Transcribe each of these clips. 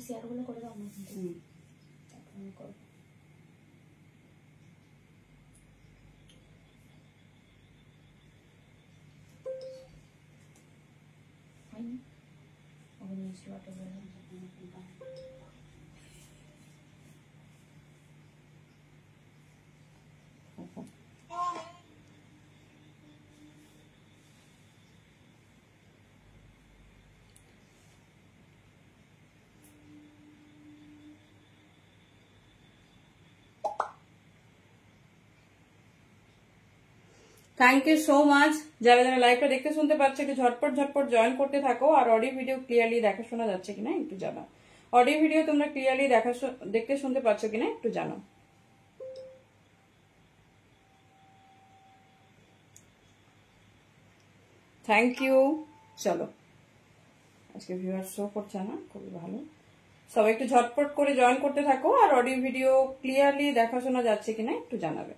Share গুলো করে দাও না করো। Thank you so much. যারা যারা লাইভটা দেখতে শুনতে পাচ্ছে একটু ঝটপট ঝটপট জয়েন করতে থাকো। আর অডিও ভিডিও ক্লিয়ারলি দেখা শোনা যাচ্ছে কিনা একটু জানাও। অডিও ভিডিও তোমরা ক্লিয়ারলি দেখতে শুনতে পাচ্ছ কিনা একটু জানাও। Thank you. চলো, আজকে ভিউয়ার শো করছে না, খুবই ভালো। সবাই একটু ঝটপট করে জয়েন করতে থাকো। আর অডিও ভিডিও ক্লিয়ারলি দেখা শোনা যাচ্ছে কিনা একটু জানাবে।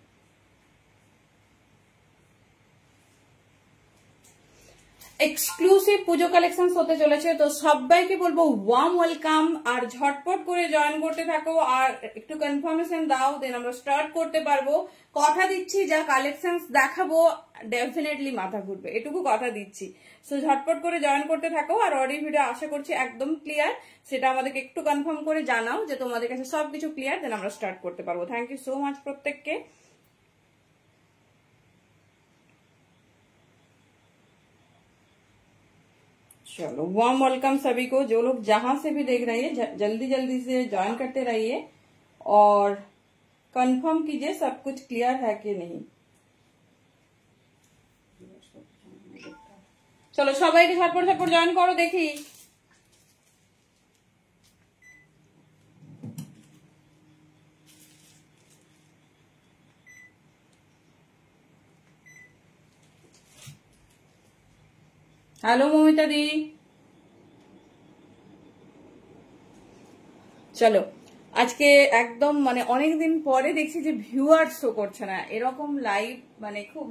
এক্সক্লুসিভ পুজো কালেকশন হতে চলেছে, তো সবাইকে বলবো ওয়ার্ম ওয়েলকাম। আর ঝটপট করে জয়েন করতে থাকো আর একটু কনফার্মেশন দাও, দেন আমরা স্টার্ট করতে পারবো। কথা দিচ্ছি যা কালেকশন দেখাবো ডেফিনেটলি মাথা ঘুরবে, এটুকু কথা দিচ্ছি। সো ঝটপট করে জয়েন করতে থাকো। আর অডিও ভিডিও আশা করছি একদম ক্লিয়ার, সেটা আমাদেরকে একটু কনফার্ম করে জানাও যে তোমাদের কাছে সবকিছু ক্লিয়ার, দেন আমরা স্টার্ট করতে পারবো। থ্যাংক ইউ সো মাচ প্রত্যেককে। चलो वार्म वेलकम सभी को। जो लोग जहां से भी देख रहे हैं जल्दी जल्दी से ज्वाइन करते रहिए और कंफर्म कीजिए सब कुछ क्लियर है कि नहीं। चलो सबाई के झटपट झटपट ज्वाइन करो देखी। হ্যালো মমিতা দি, চলো আজকে একদম মানে অনেকদিন পরে দেখছি যে ভিউয়ার শো করছে না, এরকম লাইভ মানে খুব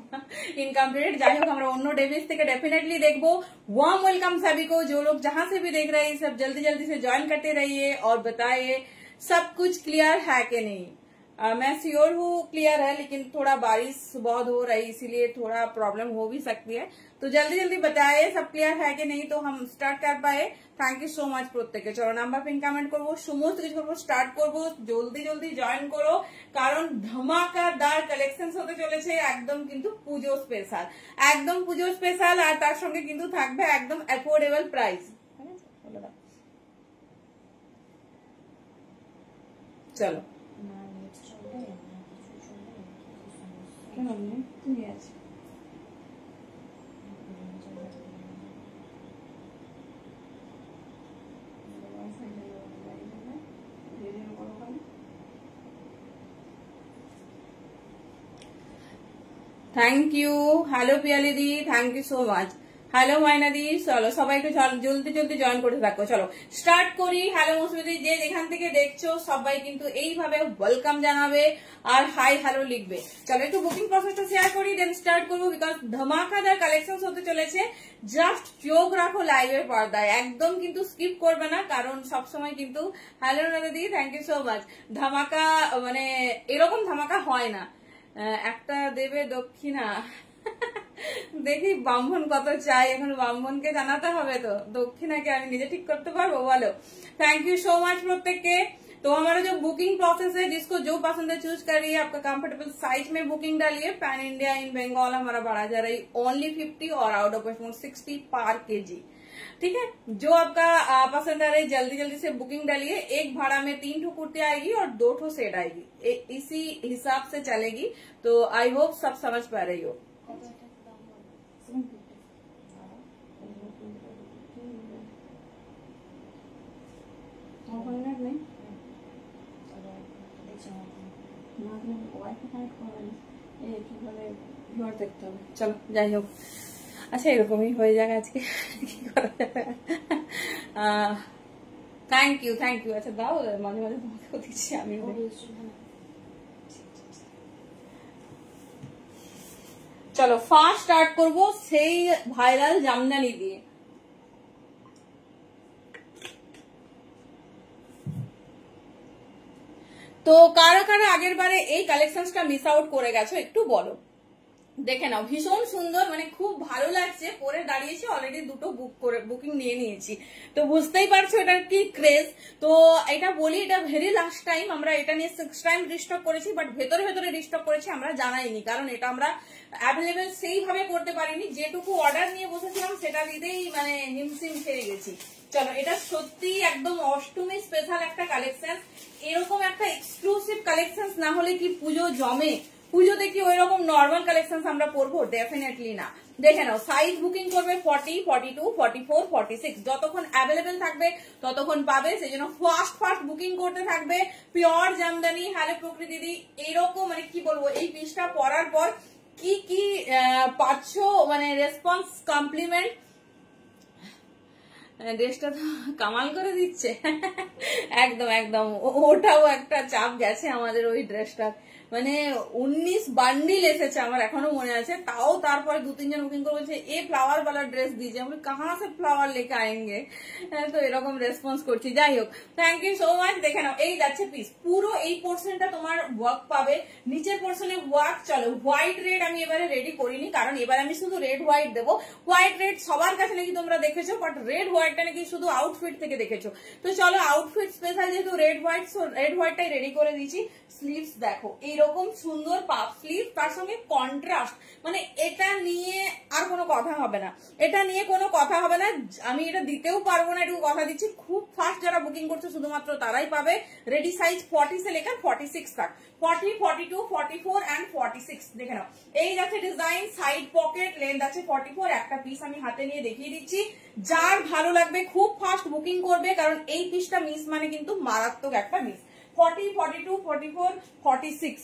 इनकम्प्लीट। যাই হোক আমরা অন্য ডেভিস থেকে डेफिनेटली देखबो। वार्म वेलकम सभी को। जो लोग जहां से भी देख रहे हैं सब जल्दी जल्दी से ज्वाइन करते रहिए और बताइए सब कुछ क्लियर है कि नहीं। मैं श्योर हूँ क्लियर है, लेकिन थोड़ा बारिश बहुत हो रही इसीलिए थोड़ा प्रॉब्लम हो भी सकती है। तो जल्दी जल्दी बताइए सब क्लियर है कि नहीं, तो हम स्टार्ट कर पाए। थैंक यू सो माच प्रत्येके। चलो नाम्बार पिन कमेंट करबो, समस्त কিছু করবো, স্টার্ট করবো। জলদি জলদি জয়েন করো, কারণ ধামাকাদার কালেকশন হতে চলেছে একদম কিন্তু পুজো স্পেশাল, একদম পুজো স্পেশাল। আর তার সঙ্গে কিন্তু থাকবে একদম অ্যাফোর্ডেবল প্রাইস। চলো থ্যাংক ইউ। হ্যালো পিয়ালি দি, thank you so much. Hello Maina দি, চলো সবাই একটু জলদি জলদি জয়েন করতে থাকো। চলো স্টার্ট করি। হ্যালো মুসমিদি, যে যেখান থেকে দেখছো সবাই কিন্তু এইভাবে ওয়েলকাম জানাবে আর হাই হ্যালো লিখবে। চলো একটু বুকিং প্রসেসটা শেয়ার করি, দেন স্টার্ট করবো। বিকজ ধামাকাদার কালেকশন হতে চলেছে। জাস্ট চোখ রাখো লাইভের পর্দায়, একদম কিন্তু স্কিপ করবে না, কারণ সবসময় কিন্তু হ্যালো নাদা দি, থ্যাংক ইউ সো মাচ। ধামাকা মানে এরকম ধামাকা হয় না। একটা দেবে দক্ষিণা, দেখি ব্রাহ্মণ কত চাই, এখন ব্রাহ্মণকে জানাতে হবে, তো দক্ষিণাকে আমি নিজে ঠিক করতে পারবো বলো। थैंक यू सो मच प्रत्येक के। तो हमारा जो बुकिंग प्रोसेस है, जिसको जो पसंद है चूज करिए, आपका कंफर्टेबल साइज में बुकिंग डालिए। पैन इंडिया इन बंगाल हमारा बढ़ा जा रही ओनली 50 और आउट ऑफ 60 पर केजी। ठीक है, जो आपका पसंद आ रही जल्दी जल्दी से बुकिंग डालिए। एक भाड़ा में 3 ठो कुर्ती आएगी और 2 ठो सेट आएगी, इसी हिसाब से चलेगी। तो आई होप सब समझ पा रही हो। দেখতে হবে, চলো যাই হোক। আচ্ছা এরকমই হয়ে যাবে আজকে, কি করা যাবে। Thank you thank you. আচ্ছা দাও, মাঝে মাঝে তোমাকেও দিচ্ছি আমি। চলো ফার্স্ট স্টার্ট করবো সেই ভাইরাল জামদানি দিয়ে। তো কারা কারা আগের বারে এই কালেকশনটা মিস আউট করে গেছো একটু বলো। দেখে নাও, ভীষণ সুন্দর, মানে খুব ভালো লাগছে, পরে দাঁড়িয়েছি অলরেডি দুটো বুকিং নিয়ে নিয়েছি, তো বুঝতেই পারছো এটার কি ক্রেজ। তো এটা বলি, এটা ভেরি লাস্ট টাইম আমরা এটা নিয়ে 6 টাইম রিস্টক করেছি, বাট ভেতরে ভেতরে রিস্টক করেছি আমরা জানাইনি, কারণ এটা আমরা অ্যাভেলেবেল সেইভাবে করতে পারিনি, যেটুকু অর্ডার নিয়ে বসেছিলাম সেটা দিতেই মানে হিমশিম খেয়ে গেছি। চলো, এটা সত্যি একদম অষ্টমী স্পেশাল একটা কালেকশন। এরকম একটা এক্সক্লুসিভ কালেকশন না হলে কি পুজো জমে? পুজোতে কি ওই রকম নর্মাল কালেকশন আমরা পরবো? ডেফিনেটলি না। দেখে নাও, সাইজ বুকিং করবে 40, 42, 44, 46, যতক্ষণ অ্যাভেলেবেল থাকবে ততক্ষণ পাবে, সেই জন্য ফার্স্ট বুকিং করতে থাকবে। পিওর জামদানি, হ্যালো প্রকৃতি দিদি, এইরকম মানে কি বলবো, এই পিসটা পরার পর কি কি পাচ্ছ মানে রেসপন্স, কমপ্লিমেন্ট। ড্রেসটা তো কামাল করে দিচ্ছে। একদম একদম, ওটাও একটা চাপ গেছে আমাদের ওই ড্রেসটা, মানে 19 বান্ডিল এসেছে আমার এখনো মনে আছে, তাও তারপরে 2-3 জন বুকিং করে বলছে এ ফ্লাওয়ার वाला ड्रेस दीजिए, আমি कहां से फ्लावर लेके आएंगे। তো এরকম রেসপন্স করছি। যাই হোক, থ্যাংক ইউ সো মাচ। দেখে নাও, এই যাচ্ছে পিস, পুরো এই পোর্শনটা তোমার ওয়ার্ক পাবে, নিচের পোর্শনে ওয়ার্ক। চলো, হোয়াইট রেড আমি এবারে রেডি করিনি, কারণ এবারে আমি শুধু রেড হোয়াইট দেবো। হোয়াইট রেড সবার কাছে নাকি তোমরা দেখেছো, বাট রেড হোয়াইটটা নাকি শুধু আউটফিট থেকে দেখেছো। তো চলো, আউটফিট স্পেশাল যেহেতু রেড হোয়াইট, সো রেড হোয়াইটটাই রেডি করে দিয়েছি। স্লিভস দেখো, এইরকম সুন্দর পাফ স্লিভ, তার সঙ্গে কন্ট্রাস্ট, মানে এটা নিয়ে আর কোনো কথা হবে না, এটা নিয়ে কোনো কথা হবে না। আমি এটা দিতেও পারবো না, এটুকু কথা দিচ্ছি। খুব ফাস্ট যারা বুকিং করছে শুধুমাত্র তারাই পাবে। রেডি সাইজ 40 से लेकर 46 तक, 40, 42, 44 एंड 46। দেখে নাও, এই যাচ্ছে ডিজাইন, সাইড পকেট, লেন্থ আছে 44। একটা পিস আমি হাতে নিয়ে দেখিয়ে দিচ্ছি, যার ভালো লাগবে খুব ফাস্ট বুকিং করবে, কারণ এই পিসটা মিস মানে কিন্তু মারাত্মক একটা মিস। 40, 42, 44, 46।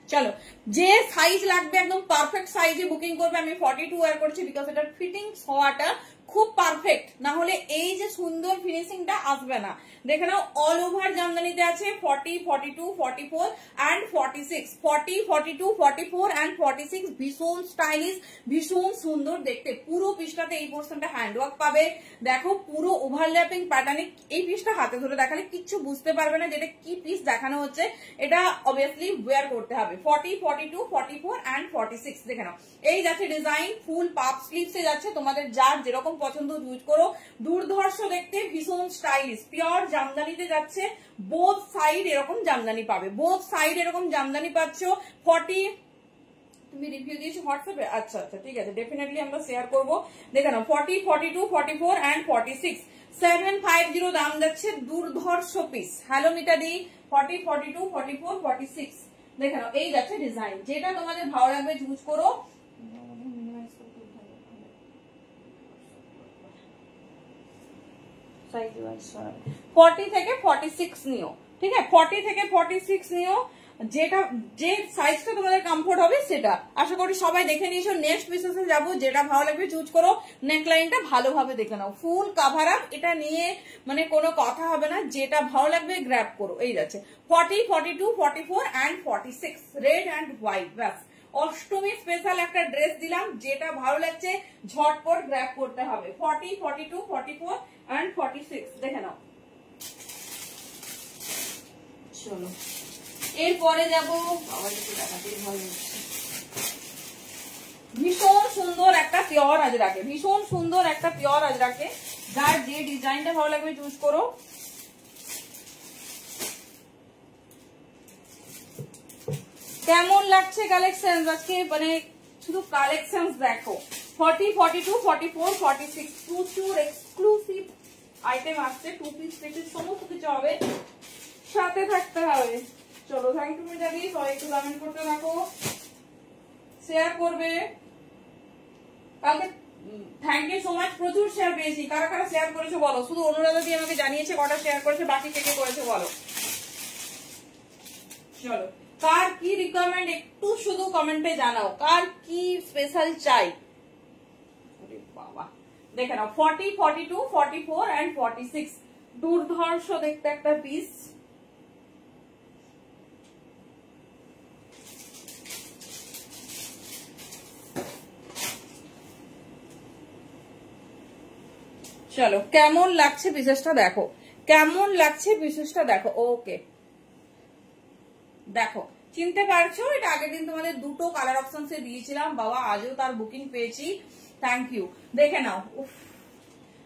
চলো, যে সাইজ লাগবে একদম পারফেক্ট সাইজে বুকিং করবে। আমি 42 ওয়্যার করছি, বিকজ এটার ফিটিংস হওয়াটা খুব পারফেক্ট, না হলে এই যে সুন্দর ফিনিশিংটা আসবে না। দেখে নাও, অল ওভার জামদানিতে আছে 40, 42, 44 এন্ড 46। 40, 42, 44 এন্ড 46 ভীষণ স্টাইলিশ, ভীষণ সুন্দর দেখতে। পুরো পিসটাতে এই পোর্শনটা হ্যান্ডওয়ার্ক পাবে। দেখো, পুরো ওভারল্যাপিং প্যাটার্নে। এই পিসটা হাতে ধরে দেখালে কিচ্ছু বুঝতে পারবে না যেটা কি পিস দেখানো হচ্ছে, এটা অবভিয়াসলি ওয়্যার করতে হবে। 40, 42, 44 এন্ড 46। দেখে নাও, এই যাচ্ছে ডিজাইন, ফুল পাপ স্লিভসে যাচ্ছে, তোমাদের যার যেরকম পছন্দ ইউজ করো। দুর্ধর্ষ দেখতে, ভীষণ স্টাইলিশ, পিওর জামদানিতে যাচ্ছে। বোথ সাইড এরকম জামদানি পাবে, বোথ সাইড এরকম জামদানি পাচ্ছ। 40, তুমি রিভিউ দিয়েছো হোয়াটসঅ্যাপে? আচ্ছা আচ্ছা, ঠিক আছে, ডেফিনেটলি আমরা শেয়ার করবো। দেখে নাও, 40, 42, 44 এন্ড 46, 750 দাম যাচ্ছে। দুর্ধর্ষ পিস। হ্যালো মিতাদি, 40, 42, 44, 46। দেখে নাও, এই যাচ্ছে ডিজাইন, যেটা তোমাদের ভালো লাগবে চুজ করো। 40 থেকে 46 নিও, ঠিক আছে, 40 থেকে 46 নিও, যেটা যে সাইজটা তোমাদের কমফোর্ট হবে সেটা। আশা করি সবাই দেখে নিয়েছো। নেক্সট পিসেসে যাবো, যেটা ভালো লাগবে চুজ করো। নেকলাইনটা ভালোভাবে দেখে নাও, ফুল কাভার আপ, এটা নিয়ে মানে কোনো কথা হবে না, যেটা ভালো লাগবে গ্র্যাব করো। এই যাচ্ছে 40, 42, 44 এন্ড 46, রেড এন্ড হোয়াইট। ব্যাস, অষ্টমী স্পেশাল একটা ড্রেস দিলাম, যেটা ভালো লাগছে ঝটপট গ্র্যাব করতে হবে। 40, 42, 44 এন্ড 46। দেখে নাও। চলো, এরপরে যাবো, ভীষণ সুন্দর একটা পিওর আজরাকে, ভীষণ সুন্দর একটা পিওর আজরাকে, যার যে ডিজাইনটা ভালো লাগবে চুজ করো। কেমন লাগছে কালেকশন আজকে, মানে শুধু কালেকশন দেখো। 40, 42, 44, 46, প্রচুর এক্সক্লুসিভ আইটেম আসছে। 2 পিস 3 পিস সমস্ত কিছু হবে, সাথে থাকতে হবে। চলো, থ্যাংক ইউ মিতাদি, সবাই একটু কমেন্ট করতে থাকো, শেয়ার করবে। কালকে থ্যাংক ইউ সো মাচ, প্রচুর শেয়ার পেয়েছি। কারা কারা শেয়ার করেছো বলো, শুধু অনুরাধা দিয়ে আমাকে জানিয়েছে কটা শেয়ার করেছে, বাকি কে কে করেছে বলো। চলো, কার কি রিকোয়ারমেন্ট একটু শুধু কমেন্টে জানাও, কার কি স্পেশাল চাই। বাবা, দেখে নাও, 40, 42, 44 এন্ড 46, দুর্ধর্ষ দেখতে একটা পিস। চলো, কেমন লাগছে পিসেসটা দেখো, কেমন লাগছে বিশেষটা দেখো। ওকে দেখো চিনতে পারছো, এটা আগের দিন তোমাদের দুটো কালার অপশন দিয়েছিলাম বাবা, আজও তার বুকিং পেয়েছি, থ্যাংক ইউ। দেখে নাও,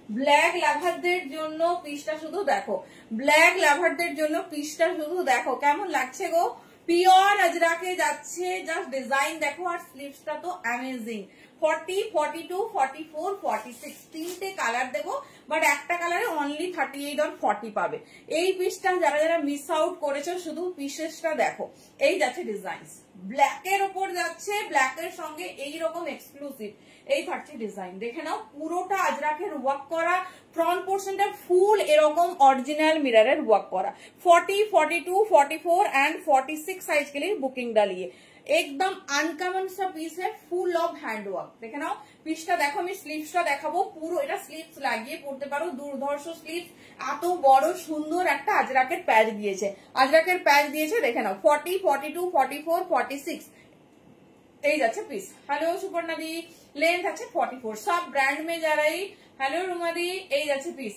ব্ল্যাক লাভারদের জন্য পিসটা শুধু দেখো, ব্ল্যাক লাভারদের জন্য পিসটা শুধু দেখো কেমন লাগছে গো। পিওর আজরাকে যাচ্ছে, জাস্ট ডিজাইন দেখো, আর স্লিভসটা তো অ্যামেজিং। 40, 42, 44, 46 তিনটে কালার দেবো, বাট একটা কালারে অনলি 38 আর 40 পাবে। এই পিসটা যারা যারা মিস আউট করেছো শুধু পিসেসটা দেখো। এই যাচ্ছে ডিজাইন, ব্ল্যাকের ওপর যাচ্ছে, ব্ল্যাকের সঙ্গে এইরকম এক্সক্লুসিভ এই থাকছে ডিজাইন। দেখে নাও পুরোটা আজরাকের ওয়ার্ক করা, ফ্রন্ট পোর্শনটা ফুল এরকম অরিজিনাল মিররের ওয়ার্ক করা। 40, 42, 44 एंड 46 साइज के लिए बुकिंग डालिए। एकदम আনকমন सा পিস है, ফুল অফ হ্যান্ড ওয়ার্ক। দেখে নাও পিসটা দেখো, আমি স্লিভসটা দেখাবো, পুরো এটা স্লিভস লাগিয়ে পড়তে পারো, দুর্ধর্ষ স্লিভ, এত বড় সুন্দর একটা আজরাকের প্যাচ দিয়েছে, আজরাকের প্যাচ দিয়েছে। দেখে নাও 40, 42, 44, 46 এই যাচ্ছে পিস। হ্যালো সুপর্ণা দি, লেন্থ আছে 44, সব ব্র্যান্ড में जा रही। হ্যালো রুমা দি, এই যাচ্ছে পিস।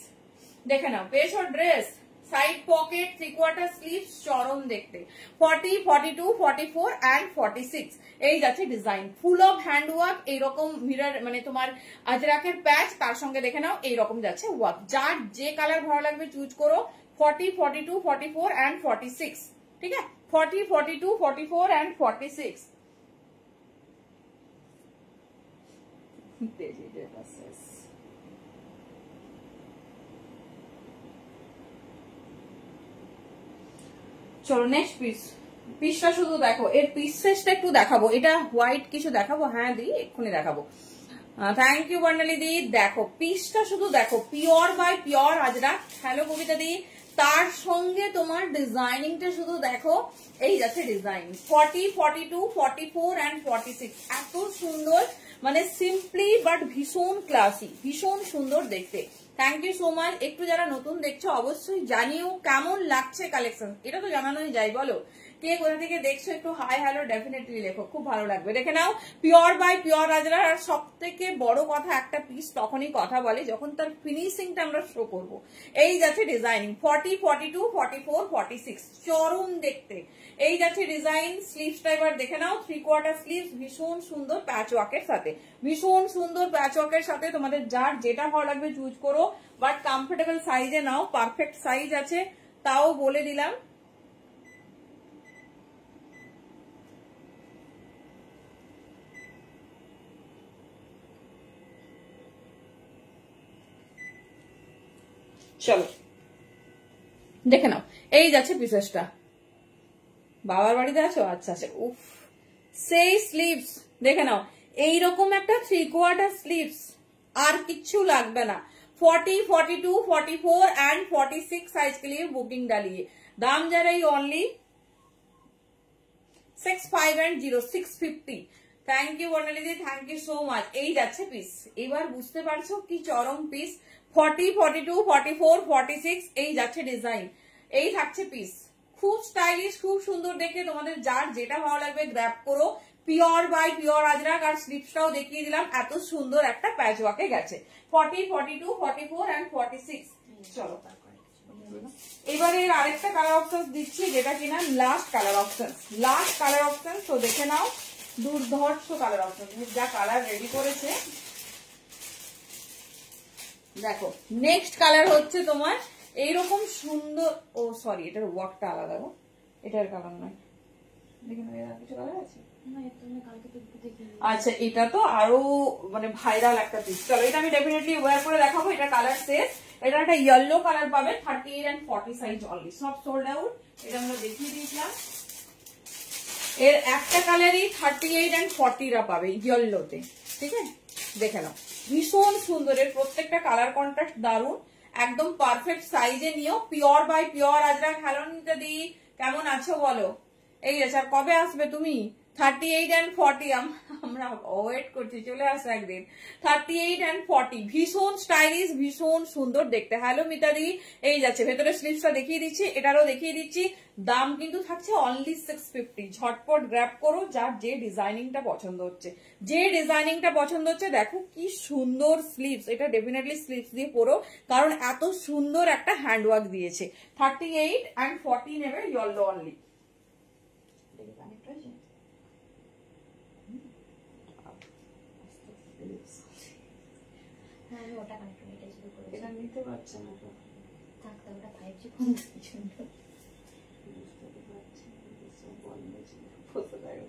দেখে নাও বেশ ও ড্রেস, সাইড পকেট, 3/4 স্লিভ, চরম দেখতে। 40, 42, 44 एंड 46 এই যাচ্ছে design, full of hand work, এইরকম মিরর মানে তোমার আজরাকের প্যাচ, তার সঙ্গে দেখে নাও এইরকম যাচ্ছে ওয়ার্ক। যার যে কালার ভালো লাগবে চুজ করো। 40, 42, 44 एंड 46 ঠিক আছে, 40, 42, 44 एंड 46 চলো নেক্সট পিস। পিসটা শুধু দেখো, এর পিস সাইজটা একটু দেখাবো, এটা হোয়াইট কিছু দেখাবো, হ্যাঁ দি এক্ষুনি দেখাবো, থ্যাংক ইউ বর্ণালী দি। দেখো পিসটা শুধু দেখো, pure by pure Ajrakh. Hello Kabita দি, তার সঙ্গে তোমার ডিজাইনিংটা শুধু দেখো, এই যাচ্ছে ডিজাইন। 40, 42, 44 एंड 46 এত সুন্দর, মানে সিম্পলি বাট ভীষণ ক্লাসি, ভীষণ সুন্দর দেখতে। Thank you so much. একটু যারা নতুন দেখছো অবশ্যই জানিও কেমন লাগছে কালেকশন, এটা তো জানানোই যায়। বলো কে কোথা থেকে দেখছো, একটু হাই হ্যালো ডেফিনেটলি লেখো, খুব ভালো লাগবে। দেখে নাও পিওর বাই পিওর আজরা। আর সব থেকে বড় কথা, একটা পিস তখনই কথা বলে যখন তার ফিনিশিংটা আমরা শো করবো। এই যাচ্ছে ডিজাইনিং 40, 42, 44, 46 চরম দেখতে। এই যাচ্ছে ডিজাইন। স্লিভসটা এবার দেখে নাও, 3/4 স্লিভ, ভীষণ সুন্দর প্যাচ ওয়ার্কের সাথে, ভীষণ সুন্দর প্যাচ ওয়ার্কের সাথে। তোমাদের যার যেটা ভালো লাগবে চুজ করো, বাট কমফোর্টেবল সাইজে নাও, পারফেক্ট সাইজ আছে তাও বলে দিলাম। চলো দেখে নাও, এই যাচ্ছে পিসেসটা। বাবার বাড়িতে আছো? আচ্ছা আচ্ছা, উফ সেই স্লিভস দেখে নাও, এইরকম একটা 3/4 স্লিভস, আর কিচ্ছু লাগবে না। 40, 42, 44 एंड 46 साइज के लिए बुकिंग डालिए। दाम जा रही ओनली 65 650। থ্যাংক ইউ বর্ণালী দি, থ্যাংক ইউ সো মাচ। এই যাচ্ছে পিস, এবার বুঝতে পারছো কি চরম পিস। 40, 42, 44, 46 এই যাচ্ছে ডিজাইন, এই থাকছে পিস। খুব স্টাইলিশ, খুব সুন্দর দেখে, তোমাদের যার যেটা ভালো লাগবে গ্র্যাব করো। পিওর বাই পিওর আজরাক, আর স্লিপসটাও দেখিয়ে দিলাম, এত সুন্দর একটা প্যাচ ওয়ার্কে গেছে। 40, 42, 44 एंड 46। চলো এবারে আরেকটা কালার অপশন দিচ্ছি, যেটা কিনা last colour option, last colour option. তো দেখে নাও দুর্ধর্ষ কালার অপশন, যা কালার রেডি করেছে দেখো। নেক্সট কালার হচ্ছে তোমার এইরকম সুন্দর, ও সরি এটার ওয়ার্কটা আলাদা গো, এটার কালার নয়। দেখে নাও এর কিছু কালার আছে। আচ্ছা এটা তো আরো মানে ভাইরাল একটা পিস। চলো এটা আমি ডেফিনেটলি ওয়্যার করে দেখাবো, এটা কালার সেট। এটা একটা ইয়েলো কালার পাবে, 38 एंड 40 সাইজ অনলি, সব সোল্ড আউট। এটা আমরা দেখিয়ে দিয়েছিলাম। এর একটা কালারই 38 एंड 40 রা পাবে ইয়েলোতে, ঠিক আছে। দেখে নাও ভীষণ সুন্দর, এর প্রত্যেকটা কালার কন্ট্রাস্ট দারুন, একদম পারফেক্ট সাইজে নিও। Pure by pure Ajrakh. Hello Nita দি, কেমন আছো বলো? এই আছে, আর কবে আসবে তুমি? 38 and 40 আমরা ওয়েট করছি, চলে আসো একদিন। 38 and 40 ভীষণ স্টাইলিশ, ভীষণ সুন্দর দেখতে। হ্যালো মিতাদি, এই যাচ্ছে ভেতরে স্লিভসটা দেখিয়ে দিচ্ছি, এটারও দেখিয়ে দিচ্ছি। দাম কিন্তু থাকছে অনলি 650। ঝটপট গ্র্যাব করো যার যে ডিজাইনিংটা পছন্দ হচ্ছে, যে ডিজাইনিংটা পছন্দ হচ্ছে। দেখো কি সুন্দর স্লিভস, এটা ডেফিনেটলি স্লিভস দিয়ে পরো, কারণ এত সুন্দর একটা হ্যান্ডওয়ার্ক দিয়েছে। 38 and 40 নেবে ইয়েলো অনলি। হ্যাঁ আমি ওটা কানেক্ট করে এটাই শুরু করেছি। এটা নিতে পারছে না তো, থাকতে ওটা 5G ফোন জন্য বুঝতে পারছি সব বন্ধ ছিল, বুঝতে পারো।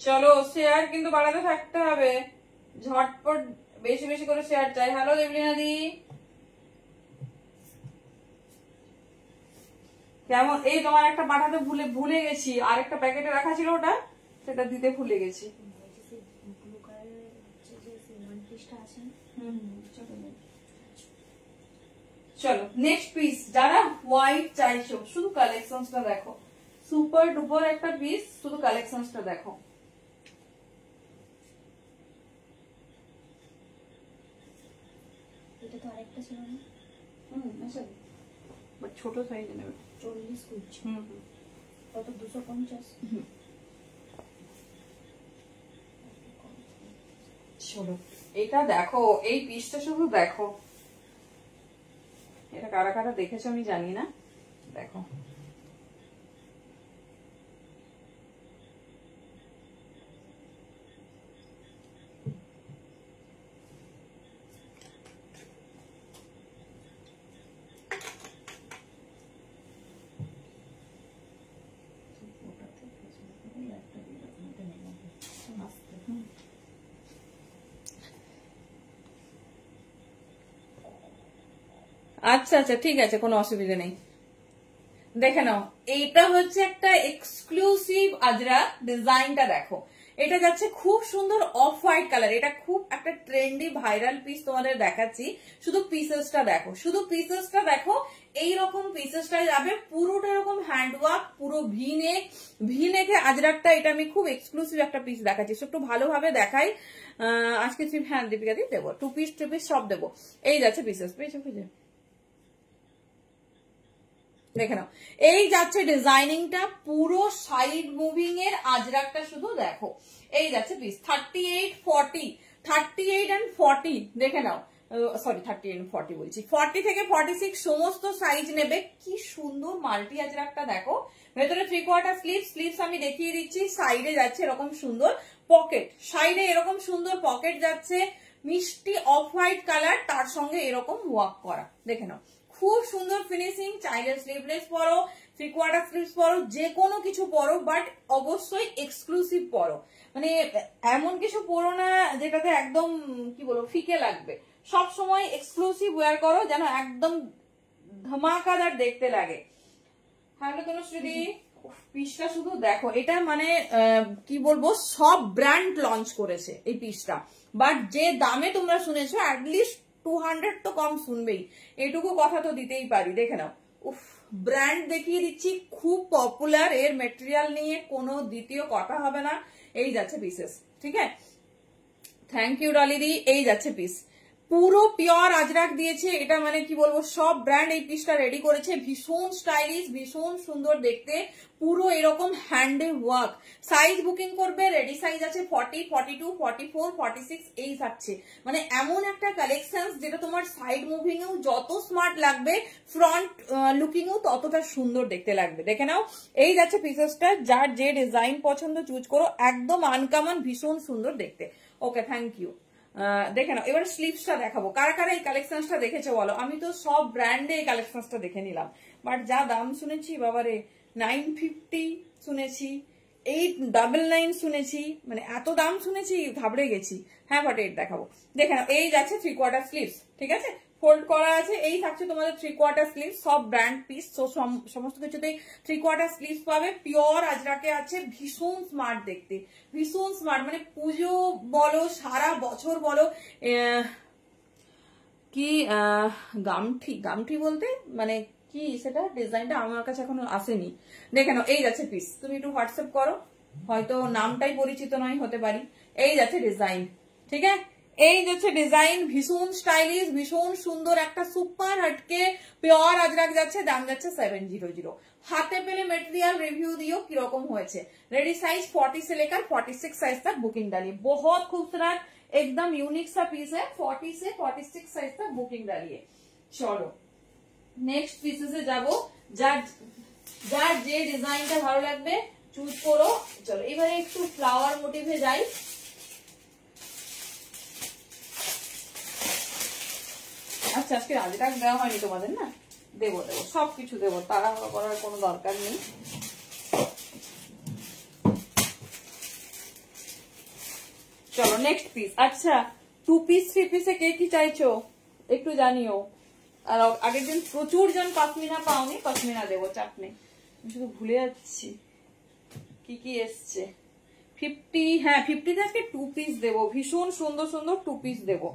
চলো শেয়ার কিন্তু বাড়াতে থাকতে হবে, ঝটপট বেশি বেশি করে শেয়ার চাই। হ্যালো দেবলিনা দি, কেমন? এই তোমার একটা পাঠাতে ভুলে গেছি, আরেকটা প্যাকেটে রাখা ছিল ওটা, সেটা দিতে ভুলে গেছি। ব্লু কালারের হচ্ছে যে ওয়ান পিসটা আছে। চলো নেক্সট পিস, যারা হোয়াইট চাইছো শুধু কালেকশনসটা দেখো, সুপার ডুপার একটা পিস, শুধু কালেকশনসটা দেখো। এটা তো আরেকটা ছিল না? বাট ছোট সাইজে নেবে। 40 করছে। কত? 250। চলো এটা দেখো, এই পিসটা শুধু দেখো, এটা কারা কারা দেখেছো আমি জানি না, দেখো আচ্ছা আচ্ছা ঠিক আছে, কোনো অসুবিধা নেই। দেখে নাও, এইটা হচ্ছে একটা এক্সক্লুসিভ আজরাক, ডিজাইনটা দেখো। এটা যাচ্ছে খুব সুন্দর অফ হোয়াইট কালার, এটা খুব একটা ট্রেন্ডি ভাইরাল পিস তোমাদের দেখাচ্ছি। শুধু পিসেসটা দেখো, শুধু পিসেসটা দেখো, এইরকম পিসেসটা যাবে, পুরোটা এরকম হ্যান্ডওয়ার্ক, পুরো ভি নেকে আজরাকটা। এটা আমি খুব এক্সক্লুসিভ একটা পিস দেখাচ্ছি, একটু ভালোভাবে দেখাই। আজকে হ্যাঁ দীপিকা দিয়ে দেবো, টু পিস সব দেবো। এই যাচ্ছে পিসেস, পেয়েছো খুঁজে দেখে নাও। এই যাচ্ছে ডিজাইনিংটা, পুরো সাইড মুভিং এর আজরাকটা শুধু দেখো। এই যাচ্ছে পিস 38, 40, 38 and 40 দেখে নাও। সরি 38 and 40 বলছি, 40 থেকে 46 সমস্ত সাইজ নেবে। কি সুন্দর মাল্টি আজরাকটা দেখো। ভেতরে 3/4 স্লিভস আমি দেখিয়ে দিচ্ছি। সাইডে যাচ্ছে এরকম সুন্দর পকেট, সাইডে এরকম সুন্দর পকেট যাচ্ছে, মিষ্টি অফ হোয়াইট কালার, তার সঙ্গে এরকম ওয়ার্ক করা। দেখে নাও খুব সুন্দর ফিনিশিং। চাইলে স্লিভলেস পরো, 3/4 স্লিভস পরো, যে কোনো কিছু পরো, বাট অবশ্যই এক্সক্লুসিভ পরো। মানে এমন কিছু পরো না যেটাতে একদম কি বলবো ফিকে লাগবে। সব সময় এক্সক্লুসিভ ওয়্যার করো, যেন একদম ধামাকাদার দেখতে লাগে। হ্যালো তনুশ্রী, পিসটা শুধু দেখো। এটা মানে কি বলবো, সব ব্র্যান্ড লঞ্চ করেছে এই পিসটা, বাট যে দামে তোমরা শুনেছো অ্যাটলিস্ট 200 তো কম শুনবেই, এটুকু কথা তো দিতেই পারি। দেখে নাও, উফ, ব্র্যান্ড দেখিয়ে দিচ্ছি, খুব পপুলার। এর মেটেরিয়াল নিয়ে কোনো দ্বিতীয় কথা হবে না। এই যাচ্ছে পিসেস, ঠিক আছে। থ্যাংক ইউ ডলিদি। এই যাচ্ছে পিস, পুরো পিওর আজরাক দিয়েছে। এটা মানে কি বলবো, সব ব্র্যান্ড এই পিসটা রেডি করেছে। ভীষণ স্টাইলিশ, ভীষণ সুন্দর দেখতে, পুরো এরকম হ্যান্ডে ওয়ার্ক। সাইজ বুকিং করবে, রেডি সাইজ আছে 40, 42, 44, 46 এই থাকছে। মানে এমন একটা কালেকশন যেটা তোমার সাইড মুভিং এও যত স্মার্ট লাগবে, ফ্রন্ট লুকিং এও ততটা সুন্দর দেখতে লাগবে। দেখে নাও, এই যাচ্ছে পিসেসটা। যার যে ডিজাইন পছন্দ চুজ করো, একদম আনকমন, ভীষণ সুন্দর দেখতে। ওকে, থ্যাংক ইউ। দেখে নাও, এবার স্লিভসটা দেখাবো। কারা কারা এই কালেকশনটা দেখেছো বলো। আমি তো সব ব্র্যান্ডে এই কালেকশনটা দেখে নিলাম, বাট যা দাম শুনেছি বাবারে, 950 শুনেছি, 899 শুনেছি, মানে এত দাম শুনেছি ঘাবড়ে গেছি। হ্যাঁ 48 দেখাবো। দেখে নাও, এই যাচ্ছে 3/4 স্লিভস, ঠিক আছে, ফোল্ড করা আছে। এই থাকছে তোমাদের 3/4 স্লিভস, সব ব্র্যান্ড পিস, সমস্ত কিছুতেই 3/4 স্লিভস পাবে। পিওর আজরাকে আছে, ভীষণ স্মার্ট দেখতে, ভীষণ স্মার্ট। মানে পুজো বলো, সারা বছর বলো, কি গামঠি, গামঠি বলতে মানে কি সেটা, ডিজাইনটা আমার কাছে এখনো আসেনি। দেখে নাও, এই যাচ্ছে পিস, তুমি একটু হোয়াটসঅ্যাপ করো, হয়তো নামটাই পরিচিত নয় হতে পারি। এই যাচ্ছে ডিজাইন, ঠিক আছে, এই যাচ্ছে ডিজাইন, ভীষণ স্টাইলিশ, ভীষণ সুন্দর একটা সুপার হটকে পিওর আজরাক যাচ্ছে, দাম যাচ্ছে 700। হাতে পেলে मेटेरियल रिव्यू दियो কিরকম হয়েছে। रेडी साइज 40 से लेकर 46 साइज तक बुकिंग डालिए। बहुत खूबसूरत एकदम यूनिक सा पीस है। 40 से 46 साइज तक बुकिंग डालिए। চলো নেক্সট পিসেসে যাবো। যার যে ডিজাইনটা ভালো লাগবে চুজ করো। চলো এবারে একটু ফ্লাওয়ার মোটিভে যাই। আচ্ছা আজকে আজরাক দেওয়া হয়নি তোমাদের না, দেবো দেবো, সবকিছু দেবো, তাড়াহুড়ো করার কোনো দরকার নেই। চলো নেক্সট পিস। আচ্ছা 2 পিস 3 পিসে কে কি চাইছো একটু জানিও। আর আগের দিন প্রচুর জন পাশমিনা পাওনি, পাশমিনা দেবো, চাপ নেই। শুধু ভুলে যাচ্ছি কি কি এসছে। 50, হ্যাঁ 50 আজকে 2 পিস দেবো, ভীষণ সুন্দর সুন্দর 2 পিস দেবো।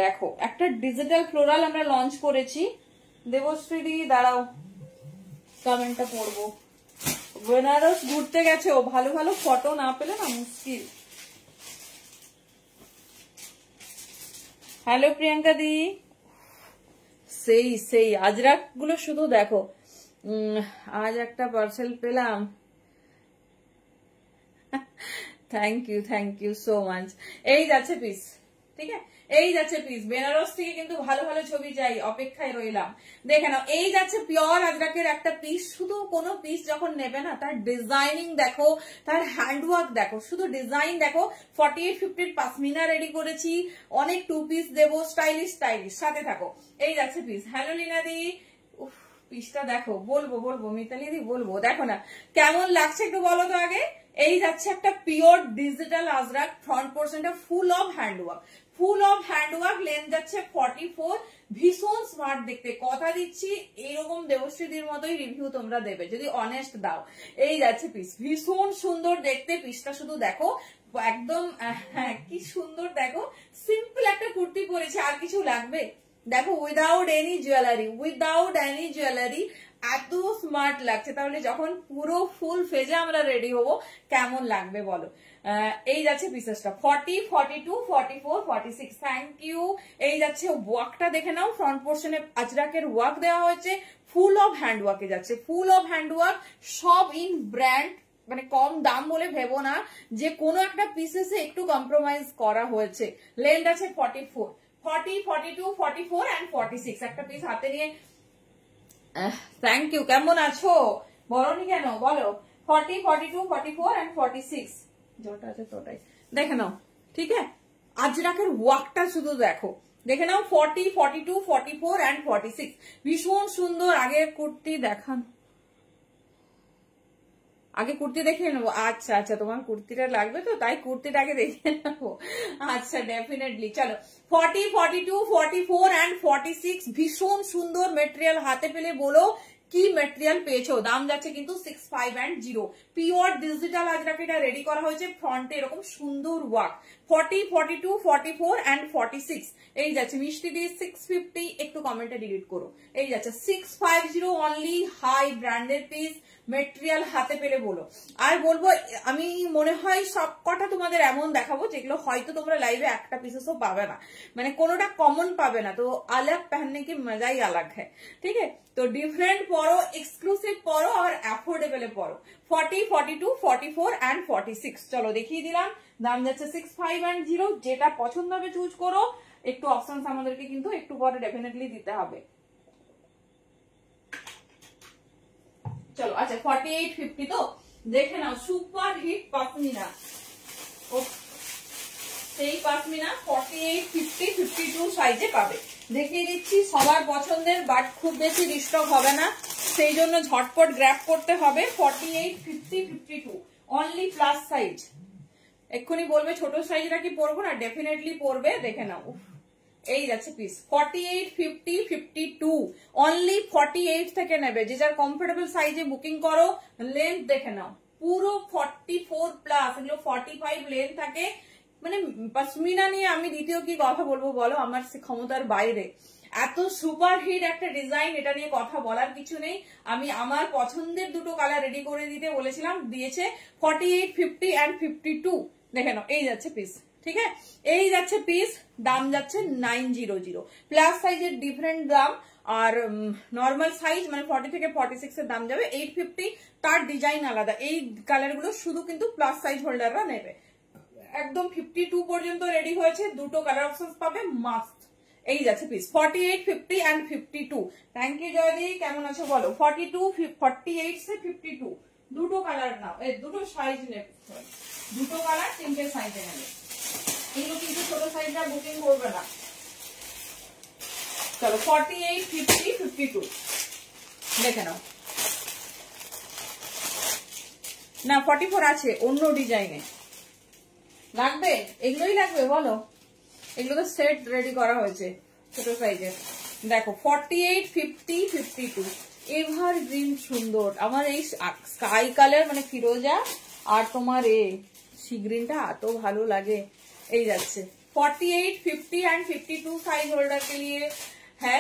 দেখো একটা ডিজিটাল ফ্লোরাল আমরা লঞ্চ করেছি। দেবশ্রী দাঁড়াও কমেন্টটা পড়বো। বেনারস ঘুরতে গেছে, ও ভালো ভালো ফটো না পেলে না মুশকিল। হ্যালো প্রিয়াঙ্কা দি, সেই সেই আজরাক গুলো শুধু দেখো। আজ একটা পার্সেল পেলাম, থ্যাংক ইউ সো মাচ। এই যাচ্ছে পিস, ঠিক আছে, এই যাচ্ছে পিস। বেনারস থেকে কিন্তু ভালো ভালো ছবি চাই, অপেক্ষায় রইলাম। দেখে নাও এই যাচ্ছে পিওর আজরাকের একটা পিস। শুধু কোনো পিস যখন নেবে না তার ডিজাইনিং দেখো, তার হ্যান্ডওয়ার্ক দেখো, শুধু ডিজাইন দেখো। 48-50 পাশমিনা রেডি করেছি, অনেক 2 পিস দেবো, স্টাইলিশ স্টাইলিশ, সাথে থাকো। এই যাচ্ছে পিস। হ্যালো লীনাদি, পিসটা দেখো, বলবো মিতালি দি বলবো, দেখো না কেমন লাগছে একটু বলো তো আগে। এই যাচ্ছে একটা পিওর ডিজিটাল আজরাক, ফ্রন্ট পোর্শনটা full of handwork, full of handwork, length যাচ্ছে 44, ভীষণ স্মার্ট দেখতে। কথা দিচ্ছি এরকম দেবশ্রীদির মতোই রিভিউ তোমরা দেবে যদি অনেস্ট দাও। এই যাচ্ছে পিস, ভীষণ সুন্দর দেখতে। পিসটা শুধু দেখো, একদম কি সুন্দর দেখো। সিম্পল একটা কুর্তি পরেছে, আর কিছু লাগবে? দেখো উইদাউট এনি জুয়েলারি এত স্মার্ট লাগছে। তাহলে যখন পুরো ফুল ফেজে আমরা রেডি হবো কেমন লাগবে বলো। এই যাচ্ছে পিসেসটা 40, 42, 44, 46। Thank you. এই যাচ্ছে ওয়ার্কটা দেখে নাও, ফ্রন্ট পোর্শনে আজরাকের ওয়ার্ক দেওয়া হয়েছে, ফুল অফ হ্যান্ডওয়ার্কে যাচ্ছে, ফুল অফ হ্যান্ডওয়ার্ক, সব ইন ব্র্যান্ড। মানে কম দাম বলে ভেবো না যে কোনো একটা পিসেসে একটু কম্প্রোমাইজ করা হয়েছে। লেন্থ আছে 44, 40, 42, 44 and 46। একটা পিস হাতে নিয়ে থ্যাংক ইউ। কেমন আছো বলনি কেন বলো। 40, 42, 44 and 46 যটা আছে তোটাই দেখে নাও, ঠিক আছে। আজরাকের ওয়ার্কটা শুধু দেখো, দেখে নাও। 40, 42, 44 and 46 ভীষণ সুন্দর। আগে কুর্তি দেখান, আগে কুর্তি দেখে নেবো। আচ্ছা আচ্ছা তোমার কুর্তিটা লাগবে তো, তাই কুর্তিটা আগে দেখে নেবো। আচ্ছা ডেফিনেটলি। চলো 40, 42, 44 and 46 ভীষণ সুন্দর মেটেরিয়াল। হাতে পেলে বলো কি মেটেরিয়াল পেয়েছো। দাম যাচ্ছে কিন্তু 6510। পিওর ডিজিটাল আজরাক এটা রেডি করা হয়েছে, ফ্রন্টে এরকম সুন্দর ওয়ার্ক। 40, 42, 44 and 46 এই যাচ্ছে। মিষ্টি দিয়ে 650 একটু কমেন্টে ডিলিট করো। এই যাচ্ছে 650 অনলি, হাই ব্র্যান্ডের পিস। মেটেরিয়াল হাতে পেলে বলো। আর বলবো আমি মনে হয় সব কটা তোমাদের এমন দেখাবো যেগুলো হয়তো তোমরা লাইভে একটা পিসেসও পাবে না, মানে কোনোটা কমন পাবে না। তো আলাগ পहनने की मजा ही अलग है, ঠিক আছে। তো ডিফারেন্ট পরো, এক্সক্লুসিভ পরো আর অ্যাফোর্ডেবলে পরো। 40, 42, 44 and 46 চলো দেখিয়ে দিলাম। দাম যাচ্ছে 6510। যেটা পছন্দ হবে চুজ করো। একটু অপশনস আমাদেরকে কিন্তু একটু পরে ডেফিনেটলি দিতে হবে। চলো আচ্ছা 48-50 তো দেখে নাও। সুপার হিট পাশমিনা, সেই পাশমিনা 48, 50, 52 সাইজে পাবে। দেখিয়ে দিচ্ছি সবার পছন্দের, বাট খুব বেশি রিস্টক হবে না, সেই জন্য ঝটপট গ্র্যাব করতে হবে। 48, 50, 52 অনলি প্লাস সাইজ। এক্ষুনি বলবে ছোট সাইজটা কি পরবো না, ডেফিনেটলি পরবে। দেখে নাও এই যাচ্ছে পিস। 48, 50, 52 অনলি 48 থেকে নেবে। যে যার কমফোর্টেবল সাইজে বুকিং করো। লেন্থ দেখে নাও পুরো 44 প্লাস, এগুলো 45 লেন্থ থাকে। মানে পশমিনা নিয়ে আমি দ্বিতীয় কি কথা বলবো বলো, আমার সে ক্ষমতার বাইরে। এত সুপার হিট একটা ডিজাইন, এটা নিয়ে কথা বলার কিছু নেই। আমি আমার পছন্দের দুটো কালার রেডি করে দিতে বলেছিলাম, দিয়েছে 48, 50 and 52। দেখে নাও, এই যাচ্ছে পিস, ঠিক আছে, এই যাচ্ছে পিস, দাম যাচ্ছে 900। প্লাস সাইজের ডিফারেন্ট দাম, আর নর্মাল সাইজ মানে 40 থেকে 46 এর দাম যাবে 850। তার ডিজাইন আলাদা। এই কালার গুলো শুধু কিন্তু প্লাস সাইজ হোল্ডাররা নেবে। একদম 52 পর্যন্ত রেডি হয়েছে, দুটো কালার অপশন পাবে মাস্ট। এই যাচ্ছে পিস 48, 50 and 52। থ্যাংক ইউ জয়দি, কেমন আছো বলো। 42, 48 से 52 দুটো কালার নাও, এই দুটো সাইজ নেবে, দুটো কালার 3টে সাইজে নেবে। এগুলো কিন্তু ছোট সাইজটা বুকিং করবে না। চলো 48, 50, 52 দেখে নাও। না 44 আছে অন্য ডিজাইনে, লাগবে এগুলোই লাগবে বলো। এগুলো তো সেট রেডি করা হয়েছে ছোট সাইজের। দেখো 48, 50, 52 এভারগ্রিন সুন্দর। আমার এই স্কাই কালার মানে ফিরোজা আর তোমার সি গ্রিনটা এত ভালো লাগে। এই যাচ্ছে 48, 50 and 52 साइज होल्डर के लिए है।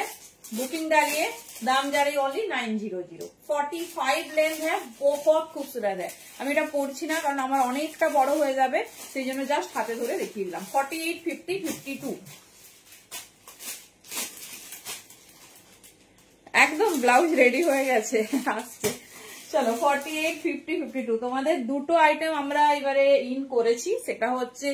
बुकिंग डालिए, दाम जा रही ओनली 900। 45 लेंथ है, बहुत खूबसूरत है। আমি এটা পরছি না কারণ আমার অনেকটা বড় হয়ে যাবে, সেই জন্য জাস্ট হাতে ধরে দেখিয়ে দিলাম। 48, 50, 52 একদম ব্লাউজ রেডি হয়ে গেছে, আসছে। চলো 48, 50, 52 তোমাদের দুটো আইটেম আমরা এবারে ইন করেছি। সেটা হচ্ছে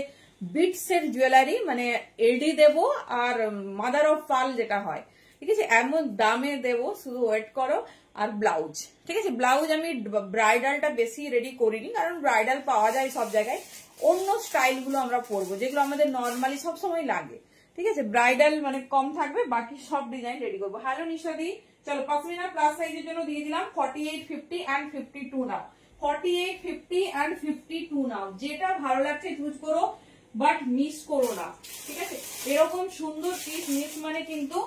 বিটস এর জুয়েলারি, মানে এডি দেব আর মাদার অফ পার্ল যেটা হয়, ঠিক আছে, এমন দামে দেব, শুধু ওয়েট করো। আর ব্লাউজ, ঠিক আছে, ব্লাউজ আমি ব্রাইডালটা বেশি রেডি করিনি কারণ ব্রাইডাল পাওয়া যায় সব জায়গায়। অন্য স্টাইল গুলো আমরা পরবো যেগুলো আমাদের নর্মালি সবসময় লাগে, ঠিক আছে। ব্রাইডাল মানে কম থাকবে, বাকি সব ডিজাইন রেডি করবো। হ্যালো নিশাদি, চলো পশমিনা প্লাস সাইজের জন্য দিয়ে দিলাম 48, 50 and 52 নাও। 48, 50 and 52 নাও, যেটা ভালো লাগছে চুজ করো, বাট মিস করো না, ঠিক আছে। এরকম সুন্দর পিস মিস মানে কিন্তু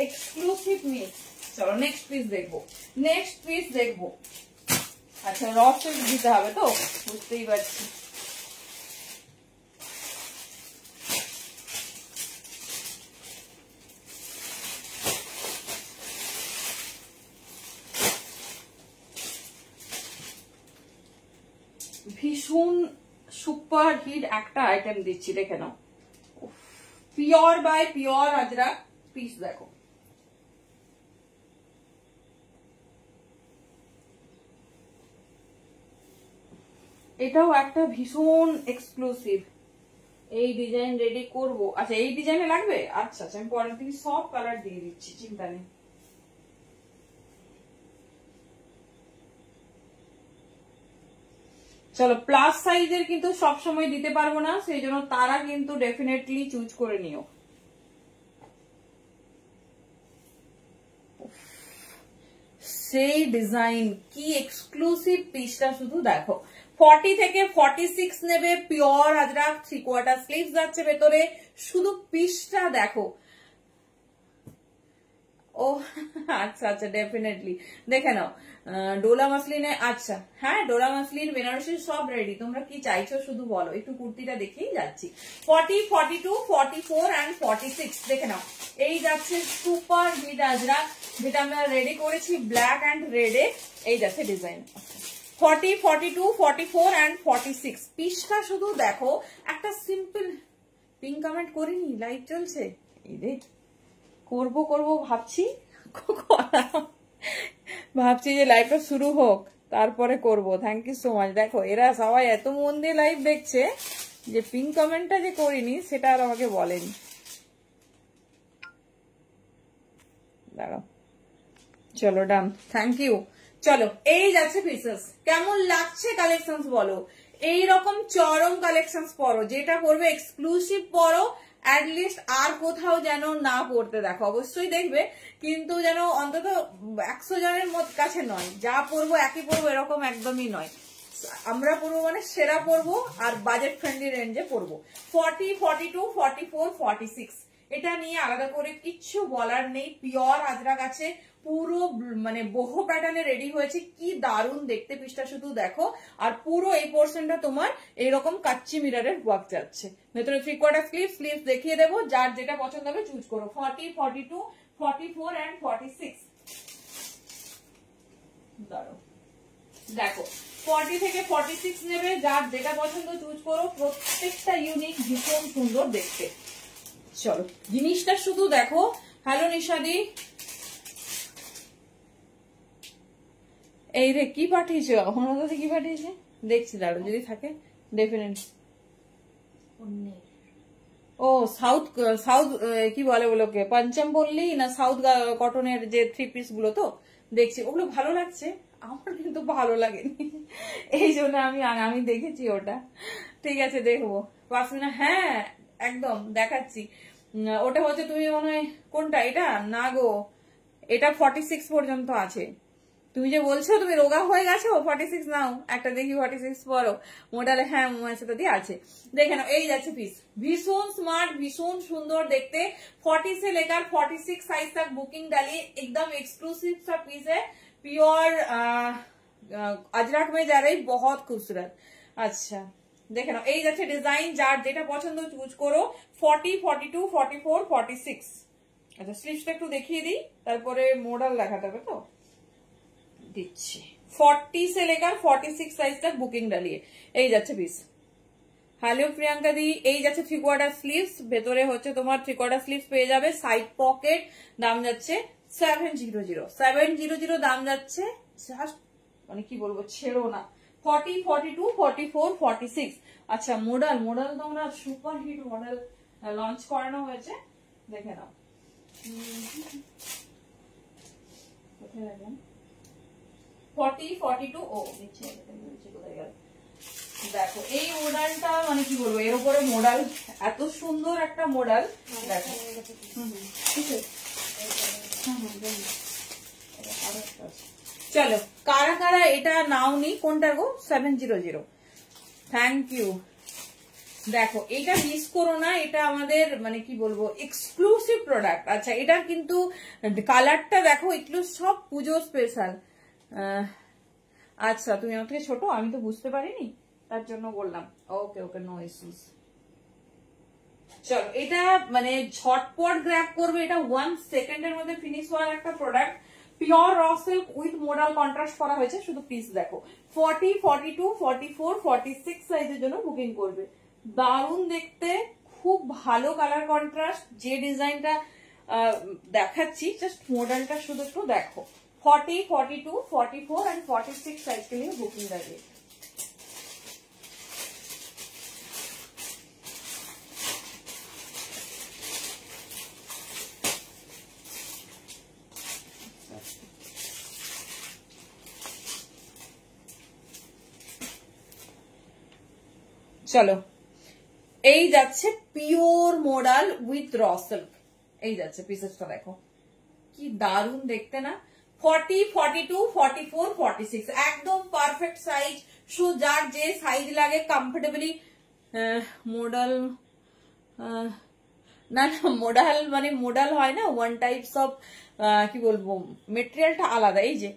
এক্সক্লুসিভ মিস। চলো নেক্সট পিস দেখবো, নেক্সট পিস দেখবো। আচ্ছা রস দিতে হবে তো, বুঝতেই পারছি। ভীষণ সুপার হিট একটা আইটেম দিচ্ছি, দেখে নাও। Pure by pure Ajrakh piece দেখো। এটাও একটা ভীষণ এক্সক্লুসিভ। এই ডিজাইন রেডি করবো। আচ্ছা এই ডিজাইনে লাগবে, আচ্ছা আচ্ছা আমি পরের দিকে সব কালার দিয়ে দিচ্ছি, চিন্তা নেই। চলো প্লাস সাইজের কিন্তু সব সময় দিতে পারবো না, সেই জন্য তারা কিন্তু ডেফিনেটলি চুজ করে নিও। সেই ডিজাইন কি এক্সক্লুসিভ পিসটা শুধু দেখো। 40 থেকে 46 নেবে, পিওর আজরাক, 3/4 স্লিভস যাচ্ছে ভেতরে, শুধু পিসটা দেখো। ও আচ্ছা আচ্ছা ডেফিনেটলি দেখে নাও। ডোলা মাসলিনে, আচ্ছা হ্যাঁ ডোলা মাসলিন বেনারসি সব রেডি, তোমরা কি চাইছো শুধু বলো। একটু কুর্তিটা দেখেই যাচ্ছি। 40, 42, 44 and 46 দেখে নাও। এই যাচ্ছে সুপার হিট আজরাক, যেটা আমরা রেডি করেছি ব্ল্যাক অ্যান্ড রেডে। এই যাচ্ছে ডিজাইন 40, 42, 44 and 46। পিসটা শুধু দেখো। একটা সিম্পল পিঙ্ক কমেন্ট করিনি, লাইভ চলছে, এই দেখ করবো করবো ভাবছি, ভাবছি যে লাইভটা শুরু হোক তারপরে করব। Thank you so much. দেখো এরা সবাই এত মন দিয়ে লাইভ দেখছে যে পিঙ্ক কমেন্টটা যে করিনি সেটা আর আমাকে বলেনি। দাঁড়াও, চলো ডান, থ্যাংক ইউ। চলো এই যাচ্ছে পিসেস, কেমন লাগছে কালেকশন বলো। এইরকম চরম কালেকশন পরো, যেটা পরবে এক্সক্লুসিভ পরো, অ্যাটলিস্ট আর কোথাও যেন না পড়তে। দেখো অবশ্যই দেখবে, কিন্তু যেন অন্তত 100 জনের কাছে নয়, যা পরবো একই পরবো এরকম একদমই নয়। আমরা পরবো মানে সেরা পরবো আর বাজেট ফ্রেন্ডলি রেঞ্জে পরবো। 40, 42, 44, 46 এটা নিয়ে আলাদা করে কিচ্ছু বলার নেই, পিওর আজরাক আছে, পুরো মানে বহু প্যাটার্নে রেডি হয়েছে, কি দারুণ দেখতে পিসটা শুধু দেখো। আর পুরো এই পোর্শনটা তোমার এইরকম কাচ্চি মিররের ওয়ার্ক যাচ্ছে, ভেতরে 3/4 স্লিভস দেখিয়ে দেবো, যার যেটা পছন্দ হবে চুজ করো। 40, 42, 44 and 46 দাঁড়ো দেখো, 40 থেকে 46 নেবে, যার যেটা পছন্দ চুজ করো, প্রত্যেকটা ইউনিক, ভীষণ সুন্দর দেখতে। চলো জিনিসটা শুধু দেখো। হ্যালো নিশাদি, এই রে কি পাঠিয়েছো, আমার কাছে কি পাঠিয়েছে দেখছি, দাঁড়ো যদি থাকে ডেফিনেটলি। ও সাউথ সাউথ কি বলে ওগুলোকে, পঞ্চম বললি না, সাউথ কটনের যে 3 পিস গুলো তো দেখছি, ওগুলো ভালো লাগছে, আমার কিন্তু ভালো লাগেনি, এই জন্য আমি দেখেছি ওটা। ঠিক আছে দেখবো পাসমিনা, হ্যাঁ একদম দেখাচ্ছি। ওটা হচ্ছে তুমি মনে হয় কোনটা, এটা না গো, এটা 46 পর্যন্ত আছে। তুমি যে বলছো তুমি রোগা হয়ে গেছো, 46 নাও একটা দেখি, 46 পরো মোডালে, হ্যাঁ সেটা দিয়ে আছে, দেখে নাও। এই যাচ্ছে পিস, ভীষণ স্মার্ট, ভীষণ সুন্দর দেখতে। 40 से लेकर 46 साइज तक बुकिंग डालिए, एकदम एक्सक्लूसिव सा पीस है, प्योर अजरक में जा रही, बहुत खूबसूरत। अच्छा দেখে নাও, এই যাচ্ছে ডিজাইন, যার যেটা পছন্দ চুজ করো। 40, 42, 44, 46। আচ্ছা স্লিভসটা একটু দেখিয়ে দিই, তারপরে মডেল দেখাতে হবে তো দিচ্ছি। 40 से लेकर 46 साइज तक बुकिंग डालिए, এই যাচ্ছে পিস। হ্যালো প্রিয়াঙ্কা দি, এই যাচ্ছে 3/4 স্লিভস, ভেতরে হচ্ছে তোমার 3/4 স্লিভস পেয়ে যাবে, সাইড পকেট, দাম যাচ্ছে 700, 700 দাম যাচ্ছে, জাস্ট মানে কি বলবো, ছেড়ো না। 40, 42, 44, 46। আচ্ছা মডেল তোমরা সুপার হিট মডেল লঞ্চ করানো হয়েছে, দেখে নাও। কোথায় রাখলাম, 40, 42, ও নিচে কোথায় গেল, দেখো এই মডেলটা মানে কি বলবো, এর উপরে মডেল, এত সুন্দর একটা মডেল দেখো। ঠিক আছে চলো, কারা কারা এটা নাওনি, কোনটা গো, 700, থ্যাংক ইউ। দেখো এটা মিস করো না, এটা আমাদের মানে কি বলবো এক্সক্লুসিভ প্রোডাক্ট। আচ্ছা এটার কিন্তু কালারটা দেখো, এগুলো সব পুজো স্পেশাল। আচ্ছা তুমি আমার থেকে ছোট, আমি তো বুঝতে পারিনি, তার জন্য বললাম। ওকে ওকে, নো ইস্যুস। চলো এটা মানে ঝটপট গ্র্যাব করবে, এটা 1 সেকেন্ডের মধ্যে ফিনিশ হওয়ার একটা product, pure raw silk with modal contrast করা হয়েছে, শুধু পিস দেখো। 40, 42, 44, 46 সাইজের জন্য বুকিং করবে, দারুণ দেখতে, খুব ভালো কালার কন্ট্রাস্ট। যে ডিজাইনটা দেখাচ্ছি জাস্ট মডেলটা শুধু একটু দেখো। 40, 42, 44 and 46 साइज के लिए बुकिंग करिए। চলো এই যাচ্ছে pure model with raw silk, এই যাচ্ছে পিসেসটা দেখো, কি দারুণ দেখতে না। 40, 42, 44, 46 একদম পারফেক্ট সাইজ, যার যে সাইজ লাগে কমফোর্টেবলি। মডেল না মডেল মানে মডেল হয় না, ওয়ান টাইপস অফ কি বলবো, মেটেরিয়ালটা আলাদা। এই যে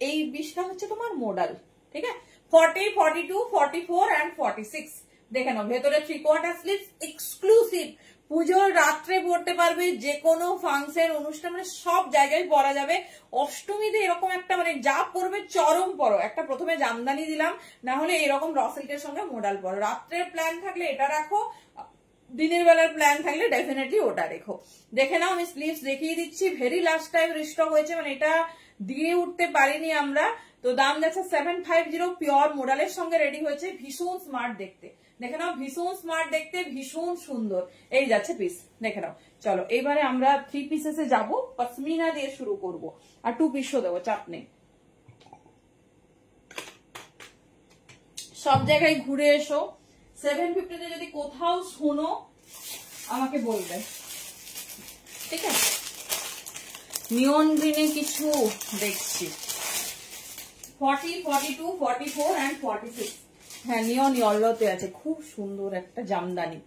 এই বিষটা হচ্ছে তোমার মডেল, ঠিক আছে। 40, 42, 44 and 46 দেখে নাও, ভেতরে 3/4 স্লিভস, এক্সক্লুসিভ, পুজোর রাত্রে পড়তে পারবে, যে কোনো ফাংশন অনুষ্ঠান মানে সব জায়গায় পরা যাবে। অষ্টমীতে এরকম একটা মানে যা পরবে চরম পরো, একটা প্রথমে জামদানি দিলাম, না হলে এরকম র সিল্কের সঙ্গে মডেল পরো। রাত্রের প্ল্যান থাকলে এটা রাখো, দিনের বেলার প্ল্যান থাকলে ডেফিনেটলি ওটা রেখো। দেখে নাও, আমি স্লিভস দেখিয়ে দিচ্ছি, ভেরি লাস্ট টাইম রিস্টক হয়েছে, মানে এটা দিয়ে উঠতে পারিনি আমরা। তো দাম যাচ্ছে 750, পিওর মডেলের সঙ্গে রেডি হয়েছে, ভীষণ স্মার্ট দেখতে, দেখে নাও, ভীষণ স্মার্ট দেখতে, ভীষণ সুন্দর। এই যাচ্ছে পিস, দেখে নাও। চলো এবারে আমরা 3 পিসেসে যাবো, পশমিনা দিয়ে শুরু করব, আর 2 পিসও দেবো, চাপ নেই। সব জায়গায় ঘুরে এসো, 750 যদি কোথাও শোনো আমাকে বলবে, ঠিক আছে। নিয়ন গ্রিনে কিছু দেখছি, 40, 42, 44 and 46। হ্যাঁ নিয়ন ইয়েলোতে আছে, খুব সুন্দর একটা জামদানি,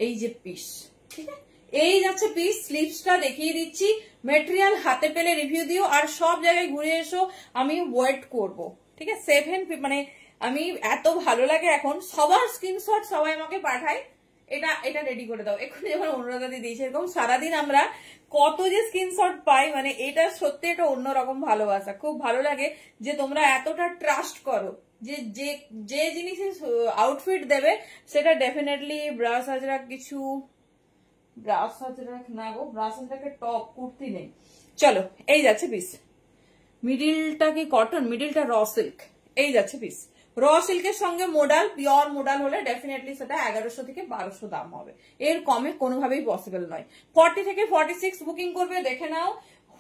এই যে পিস, ঠিক আছে। এই যাচ্ছে পিস, স্লিভসটা দেখিয়ে দিচ্ছি। মেটেরিয়াল হাতে পেলে রিভিউ দিও, আর সব জায়গায় ঘুরে এসো, আমি ওয়েট করব, ঠিক আছে? 7 মানে আমি এত ভালো লাগে এখন, সবার স্ক্রিনশট সবাই আমাকে পাঠায়, এটা এটা রেডি করে দাও এক্ষুনি, যখন অনুরাধা দিদি দিয়েছে। এরকম সারাদিন আমরা কত যে স্ক্রিনশট পাই, মানে এটা সত্যি একটা অন্যরকম ভালোবাসা। খুব ভালো লাগে যে তোমরা এতটা ট্রাস্ট করো, যে যে জিনিসের আউটফিট দেবে সেটা ডেফিনেটলি ব্রাশ আজরাক কিছু, ব্রাশ আজরাক না গো, ব্রাশ আজরাকের টপ কুর্তি নেই। চলো এই যাচ্ছে পিস, মিডিলটা কি কটন, মিডিলটা র সিল্ক। এই যাচ্ছে পিস, র সিল্কের সঙ্গে মোডাল, পিওর মোডাল হলে ডেফিনেটলি সেটা 1100 থেকে 1200 দাম হবে, এর কমে কোনোভাবেই পসিবল নয়। 40 থেকে 46 বুকিং করবে, দেখে নাও।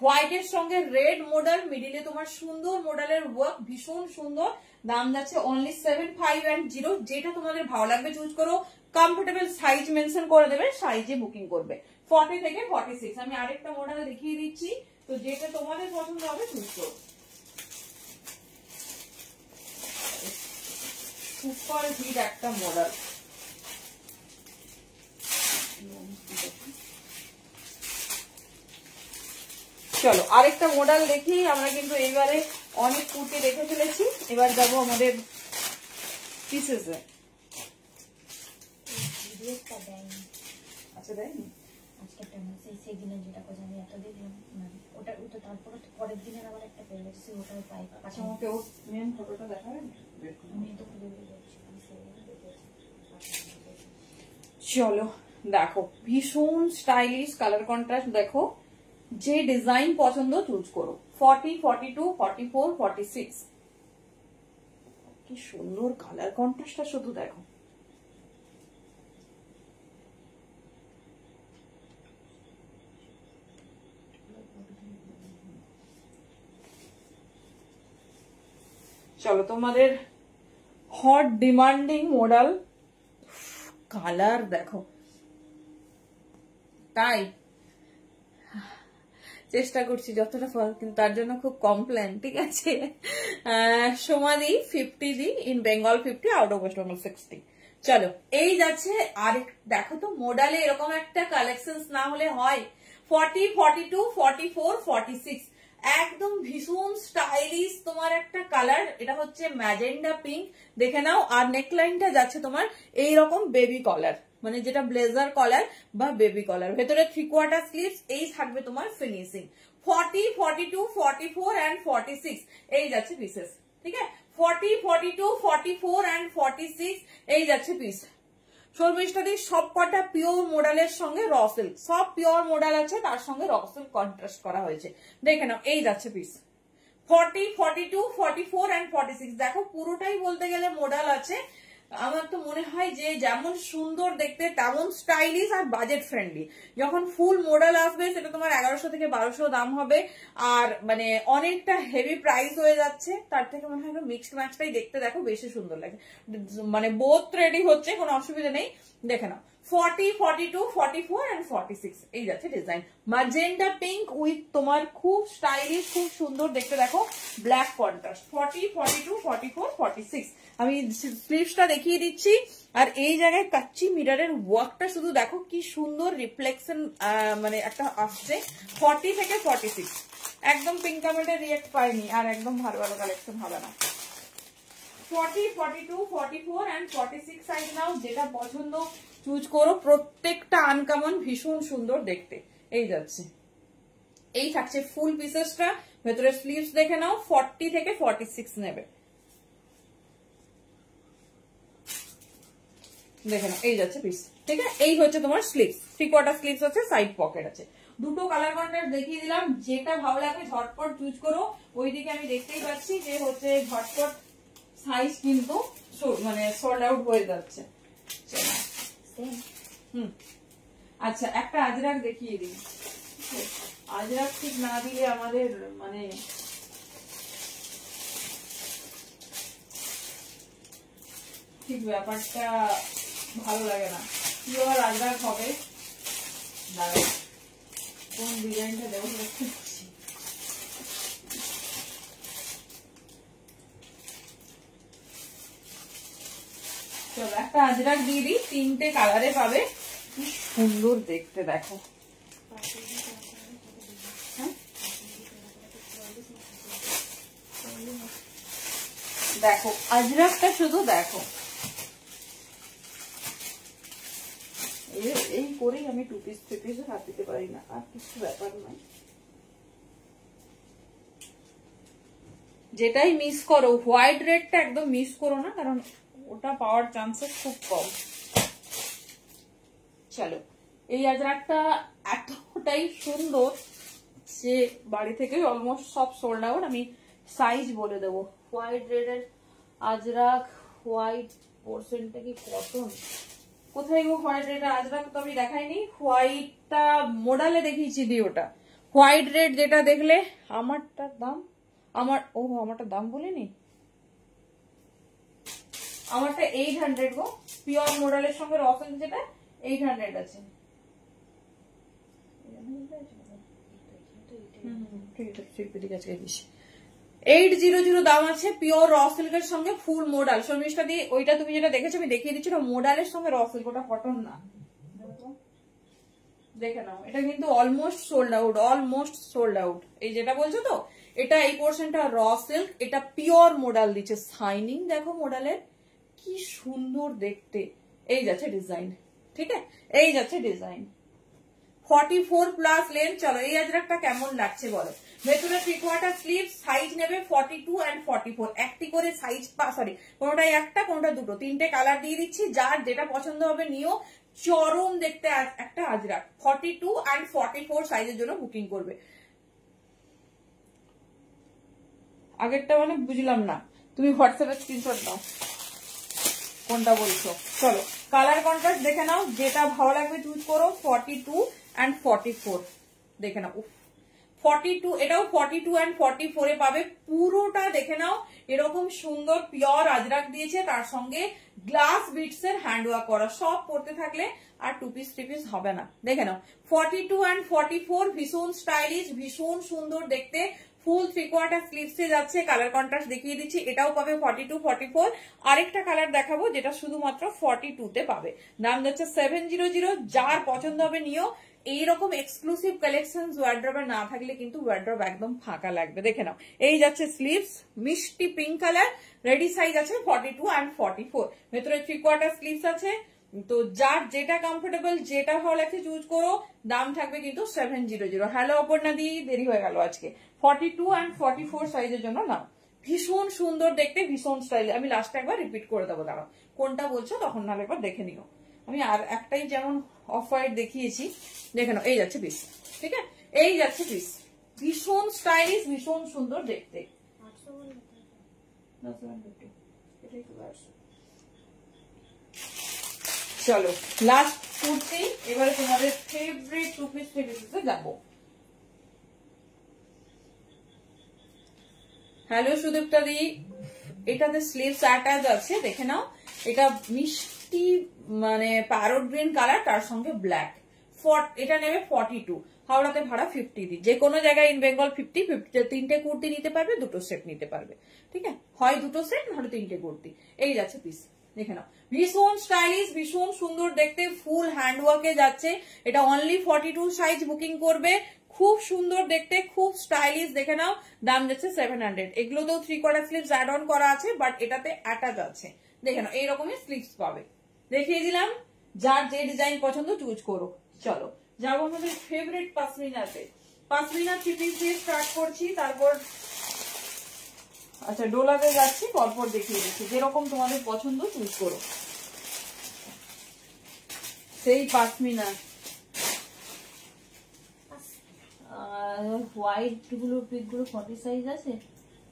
হোয়াইটের সঙ্গে রেড মোডাল, মিডিলে তোমার সুন্দর মোডালের ওয়ার্ক, ভীষণ সুন্দর। দাম যাচ্ছে অনলি 7510। যেটা তোমাদের ভালো লাগবে চুজ করো, কমফোর্টেবল সাইজ মেনশন করে দেবে, সাইজে বুকিং করবে। 40 থেকে 46। আমি আরেকটা মডেল দেখিয়ে দিচ্ছি, তো যেটা তোমাদের পছন্দ হবে চুজ করো। সুপার হিট একটা মডেল। চলো আরেকটা মডেল দেখি। আমরা কিন্তু এইবারে অনেক কুর্তি দেখে ফেলেছি, এবার যাবো আমাদের পিসেসে। আচ্ছা দেয়নি আজকে একটা মেসেজ, সেই দিনের যেটা কথা আমি এত দেখলাম, ওটা ওটা তারপরে পরের দিনের আবার একটা পেয়ে গেছে, ওটাও পাই। আচ্ছা আমাকে ওর মেন ফটোটা দেখাবেন? আমি তো খুলে বেরিয়ে যাচ্ছি। চলো দেখো, ভীষণ স্টাইলিশ কালার কন্ট্রাস্ট, দেখো যে ডিজাইন পছন্দ চুজ করো। 40, 42, 44, 46, কি সুন্দর কালার কন্ট্রাস্টটা শুধু দেখো। চলো তোমাদের হট ডিমান্ডিং মডেল, কালার দেখো, তাই চেষ্টা করছি যতটা ফল, কিন্তু তার জন্য খুব কমপ্লেন, ঠিক আছে? সোমাদি 50 দি, in Bengal 50, out of West Bengal 60। চলো এই যাচ্ছে। আর দেখো তো মডেলে এরকম একটা কালেকশন না হলে হয়। 40, 42, 44, 46, একদম ভীষণ স্টাইলিশ তোমার একটা কালার। এটা হচ্ছে ম্যাজেন্ডা পিঙ্ক, দেখে নাও। আর নেকলাইনটা যাচ্ছে তোমার এইরকম বেবি কলার, মানে যেটা ব্লেজার কলার বা বেবি কলার, ভেতরে 3/4 স্লিভস। এই থাকবে তোমার ফিনিশিং। 40, 42, 44 and 46 এই যাচ্ছে পিসেস, ঠিক আছে? 40, 42, 44 and 46 এই যাচ্ছে পিস। শর্মিষ্ঠাদি সব কটা পিওর মডেলের সঙ্গে র সিল্ক, সব পিওর মডেল আছে, তার সঙ্গে র সিল্ক কন্ট্রাস্ট করা হয়েছে, দেখে নাও। এই যাচ্ছে পিস 40, 42, 44 and 46। দেখো পুরোটাই বলতে গেলে মডেল আছে। আমার তো মনে হয় যে যেমন সুন্দর দেখতে তেমন স্টাইলিশ আর বাজেট ফ্রেন্ডলি। যখন ফুল মডেল আসবে সেটা তোমার 1100 থেকে 1200 দাম হবে, আর মানে অনেকটা হেভি প্রাইস হয়ে যাচ্ছে। তার থেকে মনে হয় মিক্সড ম্যাচটাই দেখতে দেখো বেশি সুন্দর লাগে, মানে বোথ রেডি হচ্ছে, কোনো অসুবিধা নেই। দেখে নাও 40, 42, 44 and 46 এই যাচ্ছে ডিজাইন। ম্যাজেন্ডা পিঙ্ক উইথ তোমার খুব স্টাইলিশ, খুব সুন্দর দেখতে, দেখো ব্ল্যাক কন্ট্রাস্ট। 40, 42, 44, 46। আমি স্লিভসটা দেখিয়ে দিচ্ছি। আর এই জায়গায় কাচ্চি মিররের ওয়ার্কটা শুধু দেখো কি সুন্দর রিফ্লেকশন, মানে একটা আসছে। 40 থেকে 46 একদম পিঙ্ক কালারের রিয়েক্ট পাইনি, আর একদম ভালো ভালো কালেকশন হবে না। 40, 42, 44 and 46 সাইজ নাও, যেটা পছন্দ চুজ করো। প্রত্যেকটা আনকমন, ভীষণ সুন্দর দেখতে। এই যাচ্ছে, এই থাকছে ফুল পিসেসটা, ভেতরে স্লিভস দেখে নাও। 40 থেকে 46 নেবে, দেখে নাও। এই যাচ্ছে পিস, ঠিক আছে? এই হচ্ছে তোমার স্লিভস, 3/4 স্লিভস আছে, সাইড পকেট আছে। দুটো কালার কন্ট্রাস্ট দেখিয়ে দিলাম, যেটা ভালো লাগে ঝটপট চুজ করো। ওইদিকে আমি দেখতেই পাচ্ছি যে হচ্ছে ঝটপট সাইজ কিন্তু মানে সোল্ড আউট হয়ে যাচ্ছে। আচ্ছা একটা আজরাক দেখিয়ে দিই। আজরাক ঠিক না দিলে আমাদের মানে ঠিক ব্যাপারটা ভালো লাগে না। পিওর আজরাক হবে, কোন ডিজাইনটা দেবো দেখতে পাচ্ছি। চলো একটা আজরাক দিয়ে দিই, 3টে কালারে পাবে। কি সুন্দর দেখতে দেখো। হ্যাঁ দেখো আজরাকটা শুধু দেখো, এই করেই আমি 2 পিস 3 পিস হাত দিতে পারি না, আর কিছু ব্যাপার নয়। যেটাই মিস করো, হোয়াইট রেডটা একদম মিস করো না, কারণ ওটা পাওয়ার চান্সেস খুব কম। চলো, এই আজরাকটা এতটাই সুন্দর যে বাড়ি থেকে অলমোস্ট সব সোল্ড আউট। আমি সাইজ বলে দেবো। হোয়াইট রেডের আজরাক, হোয়াইট পোর্শনটা কি কটন, কোথায় গো হোয়াইট রেড আজরাক তো আমি দেখাইনি। হোয়াইটটা মোডালে দেখিয়েছি দি, ওটা হোয়াইট রেড যেটা দেখলে। আমারটার দাম, আমারটা দাম বলিনি, আমারটা 800 গো। পিওর মোডালের সঙ্গে রসেল যেটা 800 আছে। ঠিক আছে, 800 দাম আছে। পিওর র সিল্কের সঙ্গে ফুল মোডাল শর্মিষ্ঠা দিয়ে। ওইটা তুমি যেটা দেখেছো আমি দেখিয়ে দিচ্ছি, মোডালের সঙ্গে র সিল্ক, ওটা কটন না। দেখে নাও, এটা কিন্তু almost sold out, almost sold out. এই যেটা বলছো তো, এটা এই পোর্শনটা র সিল্ক, এটা পিওর মোডাল দিচ্ছে। শাইনিং দেখো মোডালের, কি সুন্দর দেখতে। এই যাচ্ছে ডিজাইন, ঠিক আছে, এই যাচ্ছে ডিজাইন। 44+ লেন্থ। চলো এই আজরাকটা কেমন লাগছে বলো। ভেতরে 3/4 স্লিভ, সাইজ নেবে 42 and 44, একটি করে সাইজ, সরি কোনোটাই একটা কোনোটা দুটো, 3টে কালার দিয়ে দিচ্ছি। যার যেটা পছন্দ হবে নিও। চরম দেখতে একটা আজরাক। 42 and 44 সাইজের জন্য বুকিং করবে। আগেরটা মানে বুঝলাম না, তুমি হোয়াটসঅ্যাপে স্ক্রিনশট দাও কোনটা বলছো। চলো কালার কন্ট্রাস্ট দেখে নাও, যেটা ভালো লাগবে চুজ করো। 42 and 44 দেখে নাও। 42, এটাও 42 and 44 এ পাবে। পুরোটা দেখে নাও, এরকম সুন্দর পিওর আজরাক দিয়েছে, তার সঙ্গে গ্লাস বিটস এর হ্যান্ড ওয়ার্ক করা। সব পড়তে থাকলে আর 2 পিস 3 পিস হবে না। দেখে নাও 42 and 44, ভীষণ স্টাইলিশ, ভীষণ সুন্দর দেখতে। ফুল 3/4 স্লিভসে যাচ্ছে। কালার কন্ট্রাস্ট দেখিয়ে দিচ্ছি, এটাও পাবে 42 44। আরেকটা কালার দেখাবো যেটা শুধুমাত্র 42 তে পাবে। দাম যাচ্ছে 700। যার পছন্দ হবে নিও। এইরকম এক্সক্লুসিভ কালেকশন ওয়ার্ড্রবে না থাকলে কিন্তু ওয়ার্ড্রব একদম ফাঁকা লাগবে। দেখে নাও, এই যাচ্ছে স্লিভস, মিষ্টি পিঙ্ক কালার। রেডি সাইজ আছে 42 and 44। ভেতরে 3/4 স্লিভস আছে। তো যার যেটা কমফোর্টেবল, যেটা ভালো লাগছে চুজ করো। দাম থাকবে কিন্তু 700। হ্যালো অপর্ণা দি, দেরি হয়ে গেল আজকে। 42 and 44 সাইজের জন্য নাও। ভীষণ সুন্দর দেখতে, ভীষণ স্টাইল। আমি লাস্টে একবার রিপিট করে দেবো, দাঁড়াও কোনটা বলছো তখন নাহলে একবার দেখে নিও। আমি আর একটাই যেমন অফ হোয়াইট দেখিয়েছি, দেখে নাও, এই যাচ্ছে পিস, ঠিক আছে, এই যাচ্ছে পিস। ভীষণ স্টাইলিশ, ভীষণ সুন্দর দেখতে। চলো লাস্ট কুর্তি, এবারে তোমাদের ফেভারিট 2 পিস 3 পিসে যাবো। হ্যালো সুদীপ্তা দি, এটাতে স্লিভস অ্যাটাচ আছে, দেখে নাও। এটা মিষ্টি মানে প্যারট গ্রিন কালার, তার সঙ্গে ব্ল্যাক। এটা নেবে 42। হাওড়াতে ভাড়া 50 দি। যে কোনো জায়গায় ইন বেঙ্গল 50। 3টে কুর্তি নিতে পারবে, 2টো সেট নিতে পারবে, ঠিক আছে, হয় 2টো সেট নাহলে 3টে কুর্তি। এই যাচ্ছে পিস, দেখে নাও। ভীষণ স্টাইলিশ, ভীষণ সুন্দর দেখতে, ফুল হ্যান্ড ওয়ার্কে যাচ্ছে। এটা অনলি 42 সাইজ বুকিং করবে। খুব সুন্দর দেখতে, খুব স্টাইলিশ, দেখে নাও। দাম যাচ্ছে 700। এগুলোতেও 3/4 স্লিভস অ্যাড অন করা আছে, বাট এটাতে অ্যাটাচ আছে। দেখে নাও, এইরকমই স্লিভস পাবে। দেখিয়ে দিলাম, যার যে ডিজাইন পছন্দ চুজ করো। চলো যাবো আমাদের ফেভারিট পাশমিনাতে। পাশমিনা 3 পিস দিয়ে স্টার্ট করছি, তারপর আচ্ছা ডোলাতে যাচ্ছি, পরপর দেখিয়ে দিচ্ছি। যেরকম তোমাদের পছন্দ চুজ করো। সেই পাশমিনা হোয়াইট গুলো, পিক গুলো 40 সাইজ আছে।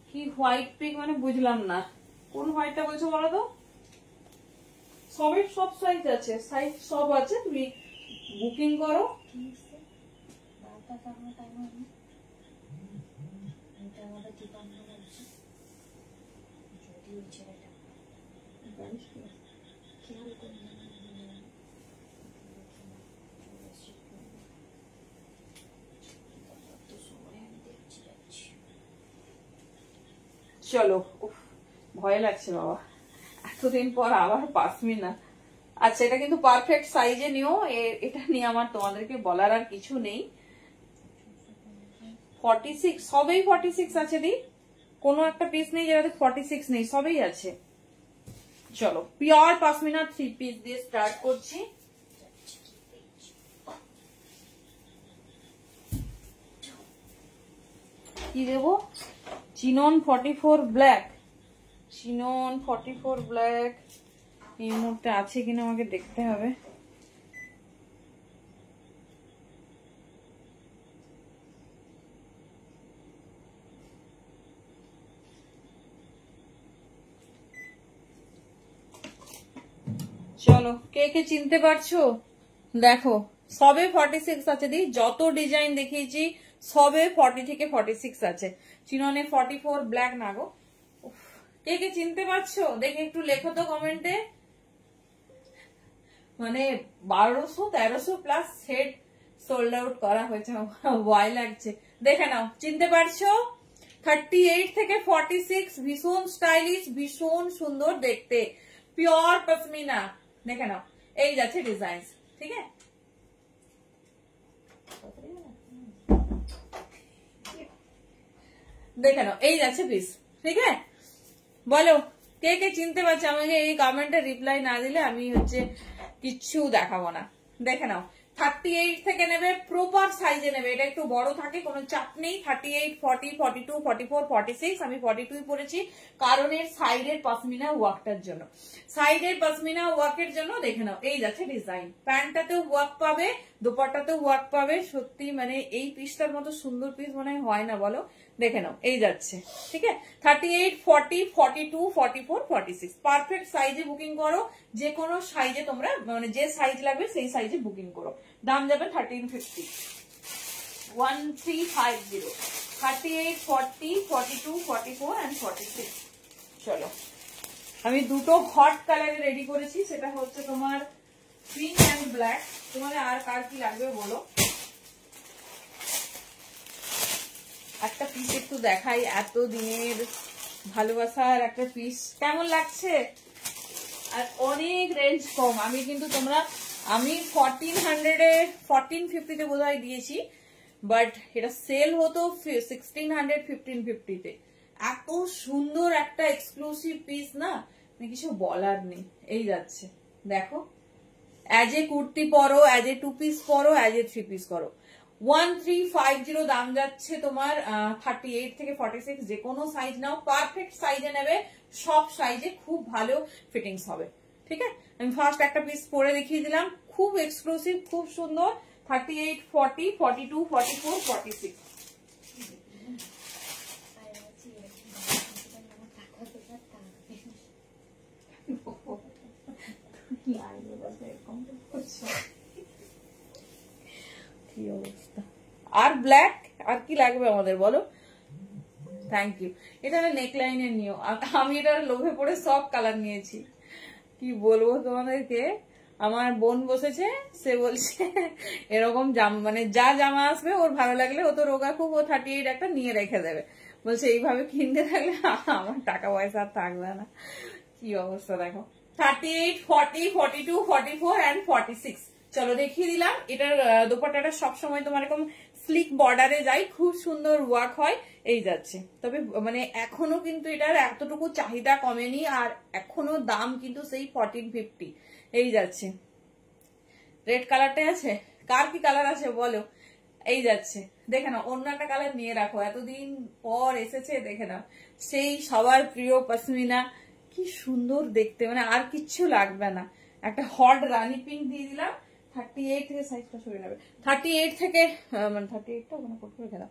কি হোয়াইট পিক মানে বুঝলাম না, কোন হোয়াইটটা বলছো বলো তো? সব সাইজ আছে, সাইজ সব আছে, তুমি বুকিং করো। চলো, ভয় লাগছে বাবা, এতদিন পর আবার পাশমিনা। আচ্ছা, এটা কিন্তু পারফেক্ট সাইজে নিও, এটা নিয়ে আমার তোমাদেরকে বলার আর কিছু নেই। 46 সবেই 46 আছে দি, কোনো একটা পিস নেই যেটাতে 46 নেই, সবেই আছে। চলো পিওর পশমিনা 3 পিস দিয়ে স্টার্ট করছি। কি দেবো? চিনন 44 ব্ল্যাক, চিনন 44 ব্ল্যাক এই মুহূর্তে আছে কিনা আমাকে দেখতে হবে। চলো কে কে চিনতে পারছো? দেখো সবে 46 আছে দি, যত ডিজাইন দেখিয়েছি সবে 40 থেকে 46 আছে। চিননে 44 ব্ল্যাক না গো। কে কে চিনতে পারছো দেখে একটু লেখো তো কমেন্টে। মানে 1200-1300 প্লাস সেট সোল্ড আউট করা হয়েছে, ভয় লাগছে। দেখে নাও, চিনতে পারছো? 38 থেকে 46, ভীষণ স্টাইলিশ, ভীষণ সুন্দর দেখতে, পিওর পশমিনা। দেখে নাও, এই যাচ্ছে ডিজাইন, ঠিক আছে? দেখে নাও, এই যাচ্ছে পিস, ঠিক আছে? বলো কে কে চিনতে পারছে? আমাকে এই কমেন্টে রিপ্লাই না দিলে আমি কিচ্ছু দেখাবো না। দেখে নাও, 38 থেকে নেবে, প্রপার সাইজে নেবে, এটা একটু বড় থাকে, কোনো চাপ নেই। 38, 40, 42, 44, 46, আমি 42 পরেছি কারণ এর সাইডের পশমিনা ওয়ার্কটার জন্য, সাইডের পশমিনা ওয়ার্কের জন্য। দেখে নাও, এই যাচ্ছে ডিজাইন, প্যান্টটাতেও ওয়ার্ক পাবে, দোপাট্টাতেও ওয়ার্ক পাবে। সত্যি মানে এই পিসটার মতো সুন্দর পিস মনে হয় না, বলো? দেখে নাও, এই যাচ্ছে, ঠিক আছে? 38, 40, 42, 44, 46 পারফেক্ট সাইজে বুকিং করো। যে কোনো সাইজে তোমরা মানে যে সাইজ লাগবে সেই সাইজে বুকিং করো। দাম যাবে 1350, 1350, 38, 40, 42, 44 and 46। চলো আমি দুটো হট কালারে রেডি করেছি, সেটা হচ্ছে তোমার পিঙ্ক অ্যান্ড ব্ল্যাক। তোমাদের আর কার কি লাগবে বলো? একটা পিস একটু দেখাই, এত দিনের ভালোবাসার একটা পিস, কেমন লাগছে? আর অনেক রেঞ্জ কম। আমি কিন্তু আমি 1450 বোধহয় দিয়েছি, বাট এটা সেল হতো 1600, 1550-তে। এত সুন্দর একটা এক্সক্লুসিভ পিস না, কিছু বলার নেই। এই যাচ্ছে, দেখো, অ্যাজ এ কুর্তি পরো, অ্যাজ এ 2 পিস পরো, অ্যাজ এ 3 পিস করো। 1350 দাম যাচ্ছে তোমার। 38 থেকে 46 যে কোনো সাইজ নাও, পারফেক্ট সাইজে নেবে, সব সাইজে খুব ভালো ফিটিংস হবে, ঠিক আছে? আমি ফার্স্ট একটা পিস পরে দেখিয়ে দিলাম, খুব এক্সক্লুসিভ, খুব সুন্দর। 38, 40, 42, 44, 46। কি অবস্থা? আর ব্ল্যাক আর কি লাগবে আমাদের বলো? Thank you. এটা নেকলাইনের নিও, আমি এটার লোভে পড়ে সব কালার নিয়েছি। কি বলবো তোমাদেরকে, আমার বোন বসেছে, সে বলছে এরকম মানে যা জামা আসবে ওর ভালো লাগলে, ও তো রোগা খুব, ও 38 একটা নিয়ে রেখে দেবে, বলছে এইভাবে কিনতে থাকলে আমার টাকা পয়সা আর থাকবে না। কি অবস্থা দেখো, 38, 40, 42, 44 and 46। চলো দেখিয়ে দিলাম। এটার দোপাট্টাটা সবসময় তোমার এরকম স্লিক বর্ডারে যায়, খুব সুন্দর ওয়ার্ক হয়, এই যাচ্ছে। তবে মানে এখনো কিন্তু এটার এতটুকু চাহিদা কমেনি, আর এখনো দাম কিন্তু সেই 1450। এই যাচ্ছে, রেড কালারটাই আছে, কার কি কালার আছে বলো? এই যাচ্ছে, দেখে নাও, অন্য একটা কালার নিয়ে রাখো, এতদিন পর এসেছে, দেখে নাও, সেই সবার প্রিয় পশমিনা। কি সুন্দর দেখতে, মানে আর কিচ্ছু লাগবে না। একটা হট রানি পিঙ্ক দিয়ে দিলাম। 38 থেকে সাইজটা সরে নেবে, 38 থেকে মানে 38টা ওখানে কোট করে খেলাম।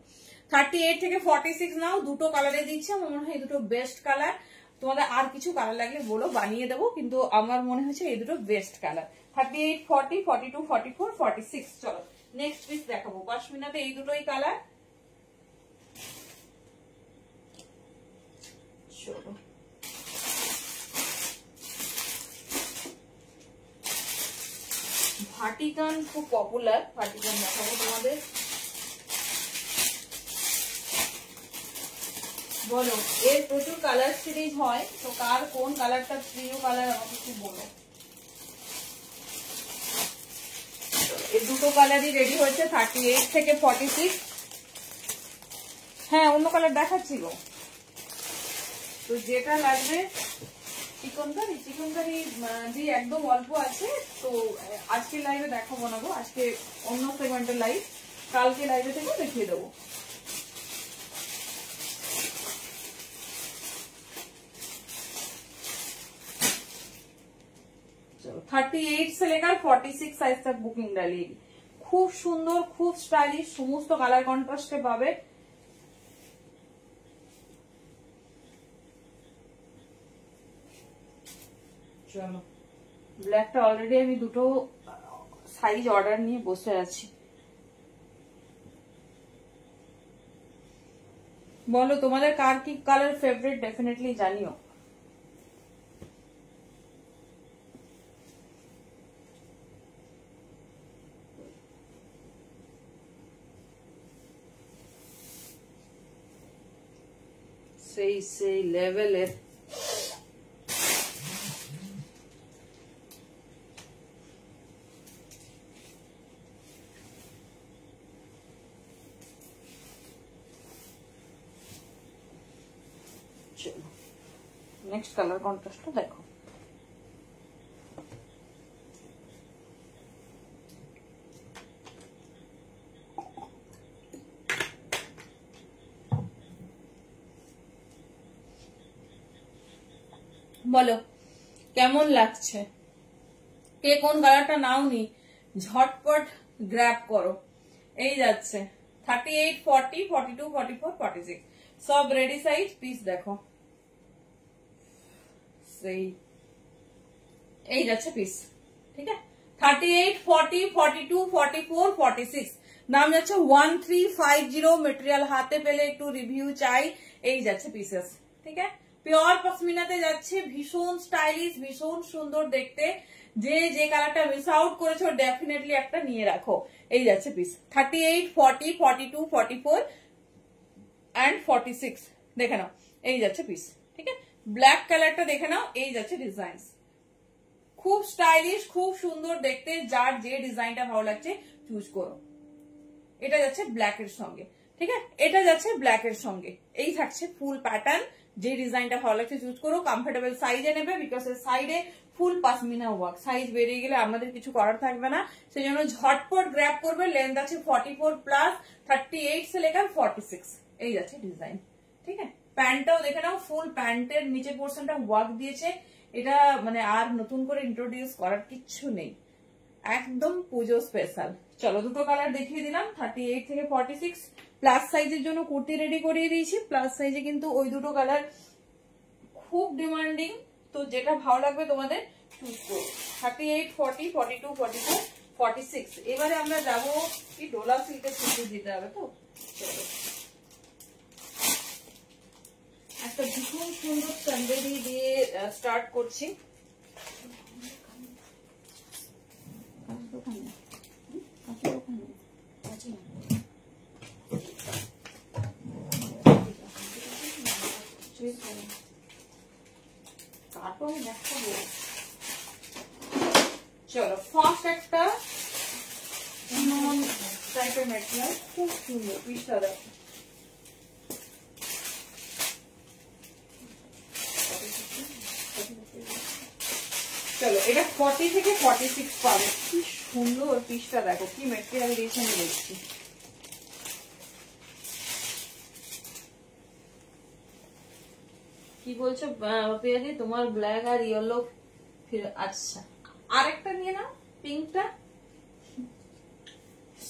38 থেকে 46 নাও, দুটো কালারে দিচ্ছি, আমার মনে হয় এই দুটো বেস্ট কালার। তোমাদের আর কিছু কালার লাগলে বলো, বানিয়ে দেবো, কিন্তু আমার মনে হচ্ছে এই দুটো বেস্ট কালার। 38, 40, 42, 44, 46। চলো নেক্সট পিস দেখাবো। পশমিনাতে এই দুটোই কালার। চলো ভাটিকান খুব পপুলার, ভাটিকান দেখাবো তোমাদের। বলো, এর প্রচুর কালার সিরিজ হয়, তো কার কোন কালারটা প্রিয় কালার আমাকে একটু বলো। দুটো কালারই রেডি হয়েছে 38 থেকে 46। হ্যাঁ অন্য কালার দেখাচ্ছি গো। তো যেটা লাগবে চিকনকারি যে একদম অল্প আছে, তো আজকে লাইভে দেখাবো না গো, আজকে অন্য সেগমেন্টের লাইভ, কালকে লাইভে থেকে দেখিয়ে দেবো। चलो 38 से लेकर 46 साइज तक बुकिंग डालिएगी। खूब सुंदर, खूब स्टाइलिश, समस्त कलर कॉन्ट्रास्टे पावे। चलो ব্ল্যাকটা অলরেডি আমি দুটো সাইজ অর্ডার নিয়ে বসে আছি। বলো তোমাদের কার কি কালার ফেভারিট, ডেফিনেটলি জানিও। সেই লেভেলের नेक्स्ट कलर कॉन्ट्रास्ट देखो। বলো কেমন লাগছে, কে কোন কালারটা নাওনি ঝটপট গ্র্যাব করো। এই যাচ্ছে 38, 40, 42, 44, 46 সব রেডি সাইজ। পিস দেখো সেই এই যাচ্ছে পিস, ঠিক আছে। 38, 40, 42, 44, 46 নাম যাচ্ছে 1350। মেটেরিয়াল হাতে পেলে একটু রিভিউ চাই। এই যাচ্ছে পিসেস, ঠিক আছে। পিওর পশমিনাতে যাচ্ছে, ভীষণ স্টাইলিশ, ভীষণ সুন্দর দেখতে। যে কালারটা মিস আউট করেছো ডেফিনেটলি একটা নিয়ে রাখো। এই যাচ্ছে পিস 38, 40, 42, 44 এন্ড 46 দেখে নাও। এই যাচ্ছে পিস, ঠিক আছে। ব্ল্যাক কালারটা দেখে নাও। এই যাচ্ছে ডিজাইন, খুব স্টাইলিশ, খুব সুন্দর দেখতে। যার যে ডিজাইনটা ভালো লাগছে চুজ করো। এটা যাচ্ছে ব্ল্যাক এর সঙ্গে, ঠিক আছে। এটা যাচ্ছে ব্ল্যাক এর সঙ্গে। এই থাকছে ফুল প্যাটার্ন। যে ডিজাইনটা ভালো লাগছে চুজ করো। কমফোর্টেবল সাইজে নেবে, বিকজ এর সাইডে ফুল পাশমিনা ওয়ার্ক। সাইজ বেরিয়ে গেলে আমাদের কিছু করার থাকবে না, সেই জন্য ঝটপট গ্র্যাব করবে। লেন্থ আছে 44 প্লাস, 38 से लेकर 46। এই যাচ্ছে ডিজাইন, ঠিক আছে। প্যান্টটাও দেখে নাও, ফুল প্যান্টের নিচে পোর্শনটা ওয়ার্ক দিয়েছে। এটা মানে আর নতুন করে ইন্ট্রোডিউস করার কিচ্ছু নেই, একদম পুজো স্পেশাল। চলো দুটো কালার দেখিয়ে দিলাম 38 থেকে 46। প্লাস সাইজের জন্য কুর্তি রেডি করিয়ে দিয়েছি। প্লাস সাইজে কিন্তু ওই দুটো কালার খুব ডিমান্ডিং, তো যেটা ভালো লাগবে তোমাদের চুজ করো। 38, 40, 42, 44, 46। এবারে আমরা যাবো কি ডোলা সিল্কের কুর্তি দিতে হবে, তো চলো একটা ভীষণ সুন্দর চান্দেরি দিয়ে স্টার্ট করছি। চলো ফার্স্ট একটা টাইপের ম্যাটেরিয়াল, খুব সুন্দর পিসটা দেখো। চলো এটা 40 থেকে 46 পাবে। কি সুন্দর পিসটা দেখো, কি ম্যাটেরিয়াল দিয়েছে আমি দেখছি। কি বলছো পিয়াজি, তোমার ব্ল্যাক আর ইয়েলো ফির? আচ্ছা আরেকটা নিয়ে নাও, পিঙ্কটা।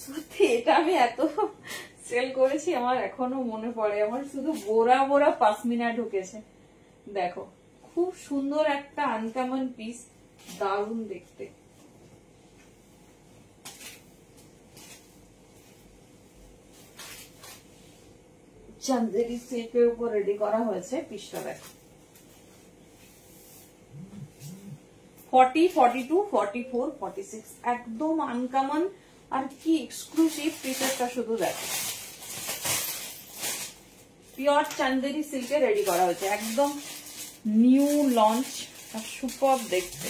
সত্যি এটা আমি এত সেল করেছি, আমার এখনো মনে পড়ে। আমার শুধু বোরা বোরা পাশমিনা ঢুকেছে। দেখো খুব সুন্দর একটা আনকমন পিস, দারুণ দেখতে। চান্দেরি সিল্কের উপর রেডি করা হয়েছে। পিসটা দেখো 40, 42, 44, 46 একদম আনকমন আর কি এক্সক্লুসিভ পিসেসটা শুধু দেখো। পিওর চান্দেরি সিল্কে রেডি করা হয়েছে, একদম নিউ লঞ্চ আর সুপার দেখতে।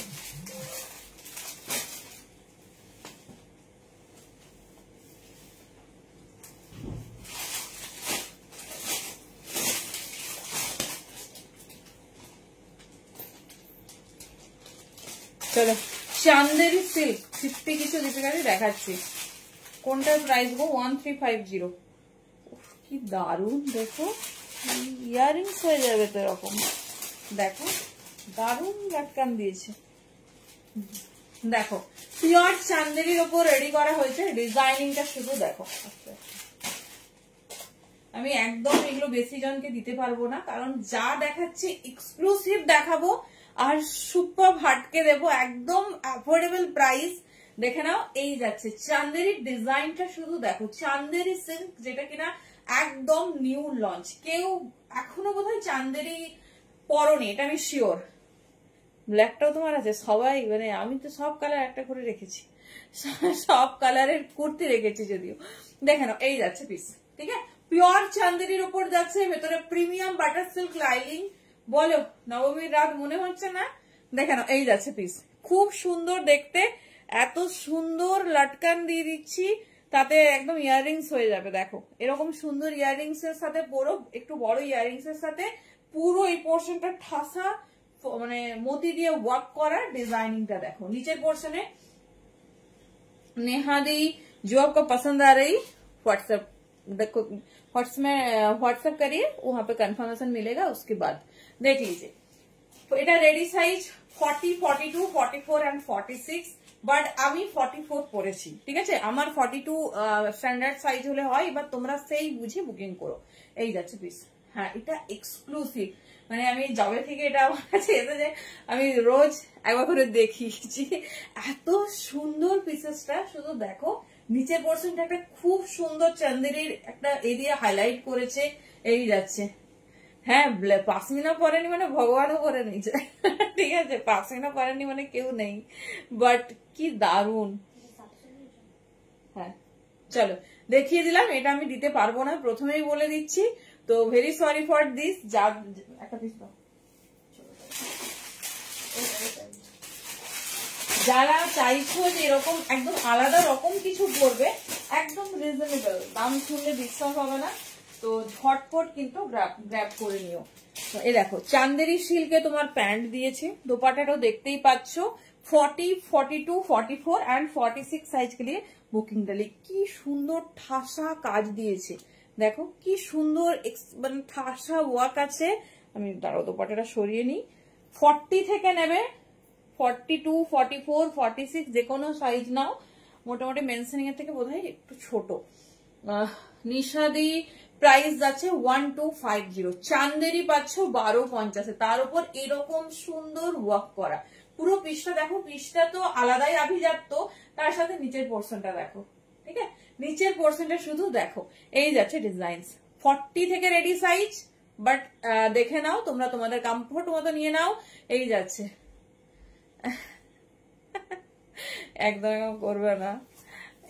চলো চান্দেরি সিল্ক 50 কিছু দীপিকারি দেখাচ্ছি। কোনটার প্রাইস গো? 1350। কি দারুন, দেখো ইয়ারিংস হয়ে যাবে তো এরকম। দেখো দারুন লাটকান দিয়েছে। দেখো পিওর চান্দেরির ওপর রেডি করা হয়েছে। ডিজাইনিংটা শুধু দেখো। আমি একদম এগুলো বেশি জনকে দিতে পারবো না, কারণ যা দেখাচ্ছি এক্সক্লুসিভ দেখাবো আর সুপার হাটকে দেবো, একদম অ্যাফোর্ডেবল প্রাইস। দেখে নাও, এই যাচ্ছে চান্দেরির ডিজাইনটা শুধু দেখো। চান্দেরি সিল্ক, যেটা কিনা একদম নিউ লঞ্চ। কেউ এখনো বোধহয় চান্দেরি পরনি, এটা আমি শিওর। ব্ল্যাকটাও তোমার আছে সবাই, মানে আমি তো সব কালার একটা করে রেখেছি, সব কালারের কুর্তি রেখেছি যদিও। দেখে নাও, এই যাচ্ছে পিস, ঠিক আছে। পিওর চান্দেরির উপর যাচ্ছে, ভেতরে প্রিমিয়াম বাটার সিল্ক লাইনিং। বলো নবমীর রাত মনে হচ্ছে না? দেখে নাও, এই যাচ্ছে পিস, খুব সুন্দর দেখতে। এত সুন্দর লাটকান দিয়ে দিচ্ছি, তাতে একদম ইয়াররিংস হয়ে যাবে। দেখো এরকম সুন্দর ইয়াররিংস এর সাথে, পরো একটু বড় ইয়াররিংস এর সাথে, পুরো এই পোর্শনটা ঠাসা মানে মোতি দিয়ে ওয়ার্ক করা। डिजाइनिंगটা দেখো নিচের পোর্শনে। नेहा दी जो आपको पसंद आ रही व्हाट्सएप देखो, व्हाट्सएप करिए, वहां पे कंफर्मेशन मिलेगा, उसके बाद देख लीजिए। तो এটা রেডি সাইজ 40, 42, 44 এন্ড 46, বাট আমি 44 পরেছি, ঠিক আছে। আমার 42 স্ট্যান্ডার্ড সাইজ হলে হয়, এবার তোমরা সেই বুঝে বুকিং করো। এই যাচ্ছে পিস। হ্যাঁ, এটা এক্সক্লুসিভ, মানে আমি জবে থেকে এটা আমার কাছে এসেছে, আমি রোজ একবার করে দেখিয়েছি। এত সুন্দর পিসেসটা শুধু দেখো। নিচের পোর্শনটা একটা খুব সুন্দর চান্দেরির একটা এরিয়া হাইলাইট করেছে। এই যাচ্ছে। হ্যাঁ, পাসমিনা পরেনি মানে ভগবানও পরে নিয়েছে, ঠিক আছে। পাসমিনা পরেনি মানে কেউ নেই, বাট কি দারুন। হ্যাঁ চলো দেখিয়ে দিলাম। এটা আমি দিতে পারবো না, প্রথমেই বলে দিচ্ছি। তো ভেরি সরি ফর দিস। যা একটা পিস দাও। যারা চাইছো যে এরকম একদম আলাদা রকম কিছু পড়বে, একদম রিজনেবল দাম, শুনলে বিশ্বাস হবে না, তো ঝটপট কিন্তু গ্র্যাব করে নিও। তো এই দেখো চান্দেরি সিল্কে তোমার প্যান্ট দিয়েছে, দোপাট্টাটাও দেখতেই পাচ্ছ। 40, 42, 44 एंड 46 সাইজ के लिए বুকিং ডালি। কি সুন্দর ঠাসা কাজ দিয়েছে, দেখো কি সুন্দর মানে ঠাসা ওয়ার্ক আছে। আমি দাঁড়াও দোপাট্টাটা সরিয়ে নিই। 40 থেকে নেবে, 42, 44, 46 যে কোনো সাইজ নাও। মোটামুটি মেনশনিং এর থেকে বোধহয় একটু ছোট। নিশাদি প্রাইস যাচ্ছে 1250। চান্দেরি পাচ্ছ 1250, তার উপর এরকম সুন্দর ওয়ার্ক করা। পুরো পিসটা দেখো, পিসটা তো আলাদাই আভিজাত্য, তার সাথে নিচের পোর্শনটা দেখো, ঠিক আছে। নিচের পোর্শনটা শুধু দেখো। এই যাচ্ছে ডিজাইন। 40 থেকে রেডি সাইজ, বাট দেখে নাও তোমরা, তোমাদের কমফোর্ট মতো নিয়ে নাও। এই যাচ্ছে, একদম করবে না।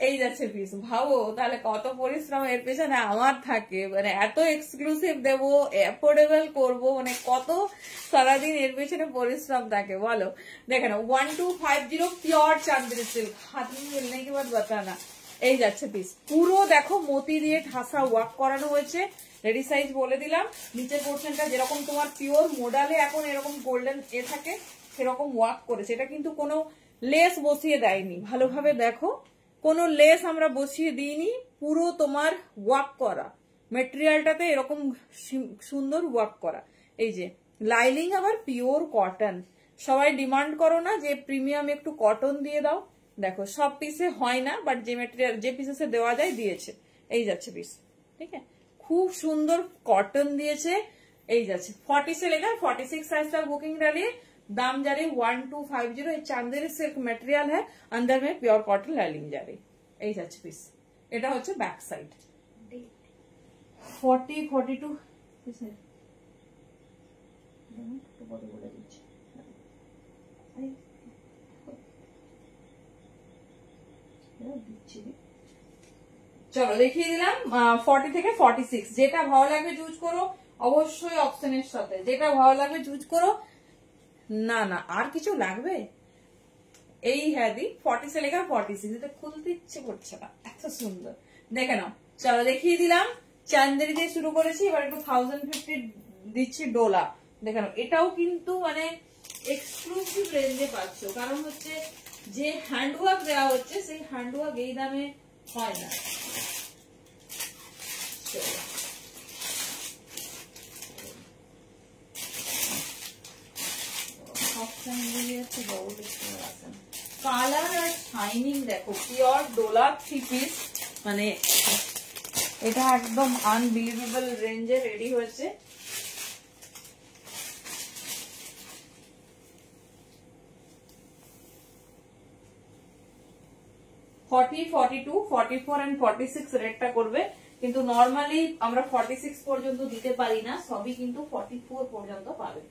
এই যাচ্ছে পিস। ভাবো তাহলে কত পরিশ্রম এর পেছনে আমার থাকে, মানে এত এক্সক্লুসিভ দেবো, অ্যাফোর্ডেবল করবো, মানে কত সারাদিন এর পেছনে পরিশ্রম থাকে বলো। দেখে নাও 1250 পিওর চান্দেরি সিল্ক। হাত মিলনে কি বাদ বাতানা। এই যাচ্ছে পিস, পুরো দেখো মতি দিয়ে ঠাসা ওয়ার্ক করানো হয়েছে। রেডি সাইজ বলে দিলাম। নিচের পোর্শনটা যেরকম তোমার পিওর মোডালে এখন এরকম গোল্ডেন এ থাকে, সেরকম ওয়ার্ক করেছে। এটা কিন্তু কোনো লেস বসিয়ে দেয়নি, ভালোভাবে দেখো, কোনো লেস আমরা বসিয়ে দিইনি, পুরো তোমার ওয়ার্ক করা। মেটেরিয়ালটাতে এরকম সুন্দর ওয়ার্ক করা। এই যে লাইনিং আবার পিওর কটন। সবাই ডিমান্ড করো না যে প্রিমিয়াম একটু কটন দিয়ে দাও, দেখো সব পিসে হয় না, বাট যে মেটেরিয়াল যে পিসে দেওয়া যায় দিয়েছে। এই যাচ্ছে পিস, ঠিক আছে। খুব সুন্দর কটন দিয়েছে। এই যাচ্ছে 40 से लेकर 46 साइज तक बुकिंग डालिए। दाम जा रही 1250। चांदेरी सिल्क मटेरियल है, अंदर में प्योर कॉटन लाइनिंग जा रही। এই যাচ্ছে পিস। এটা হচ্ছে ব্যাক সাইড। 40, 42 চলো দেখিয়ে দিলাম। 40 থেকে 46, যেটা ভালো লাগবে চুজ করো, অবশ্যই অপশনের সাথে যেটা ভালো লাগবে চুজ করো। না না আর কিছু লাগবে? এই হ্যাঁ দি 40 से लेकर 46, এটা খুলতে ইচ্ছে করছে না, এত সুন্দর। দেখে নাও, চলো দেখিয়ে দিলাম। চান্দেরি দিয়ে শুরু করেছি, এবার একটু 1050 দিচ্ছি ডোলা। দেখে নাও, এটাও কিন্তু মানে এক্সক্লুসিভ রেঞ্জে পাচ্ছ, কারণ হচ্ছে যে হ্যান্ডওয়ার্ক দেওয়া হচ্ছে সেই হ্যান্ডওয়ার্ক এই দামে হয় না। কালার আর শাইনিং দেখো, পিওর ডোলা 3 পিস, মানে এটা একদম আনবিলিভেবল রেঞ্জে রেডি হয়েছে। ফর্টি, 42, 44 and 46 রেটটা করবে, কিন্তু নর্মালি আমরা 46 পর্যন্ত দিতে পারি না, সবই কিন্তু 44 পর্যন্ত পাবে।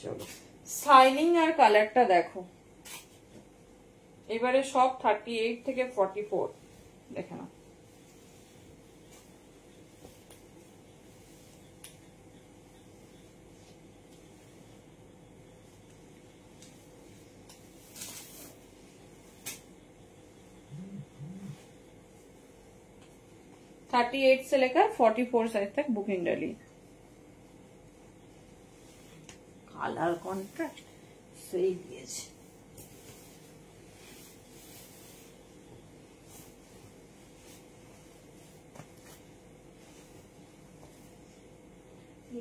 চলো শাইনিং আর কালারটা দেখো, এবারে সব 38 থেকে 44 দেখে নাও। थर्टी 38 से लेकर 44 साइज तक बुकिंग डाली। কালার কন্ট্রাস্ট সেই দিয়েছে।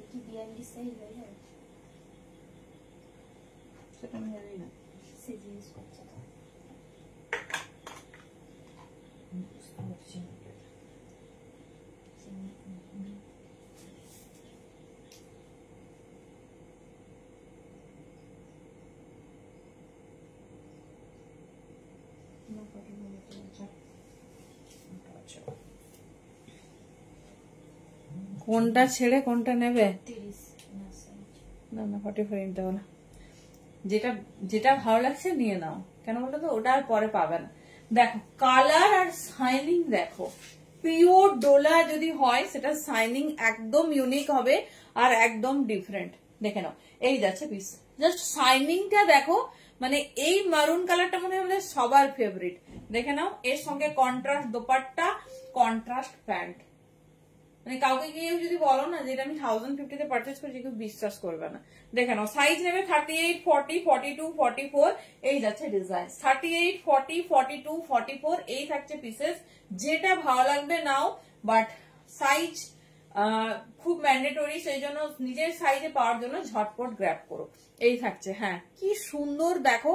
কি 42 সাইজ হয়ে যাবে সেটা আমি জানি না, সে জিনিস করছে তো কোনটা ছেড়ে কোনটা নেবে? 30 না সাইজ না না 44 নিতে হবে না, যেটা যেটা ভালো লাগছে নিয়ে নাও। কেন বলতো তো, ওটা আর পরে পাবে না। দেখো কালার আর শাইনিং দেখো, পিওর ডোলা যদি হয় সেটা শাইনিং একদম ইউনিক হবে আর একদম ডিফারেন্ট। দেখে নাও, এই যাচ্ছে পিস, জাস্ট শাইনিংটা দেখো, মানে এই মারুন কালারটা মনে হয় আমাদের সবার ফেভারিট। দেখে নাও, এর সঙ্গে কন্ট্রাস্ট দোপাট্টা, কন্ট্রাস্ট প্যান্ট, মানে কাউকে গিয়ে যদি বলো না যে এটা আমি 1050 তে পারচেজ করেছি, কেউ বিশ্বাস করবে না। দেখে নাও, সাইজ নেবে 38, 40, 42, 44, এই যাচ্ছে ডিজাইন। 38, 40, 42, 44 এই থাকছে পিসেস, যেটা ভালো লাগবে নাও, বাট সাইজ খুব ম্যান্ডেটরি, সেই জন্য নিজের সাইজে পাওয়ার জন্য ঝটপট গ্র্যাব করো। এই থাকছে, হ্যাঁ কি সুন্দর দেখো,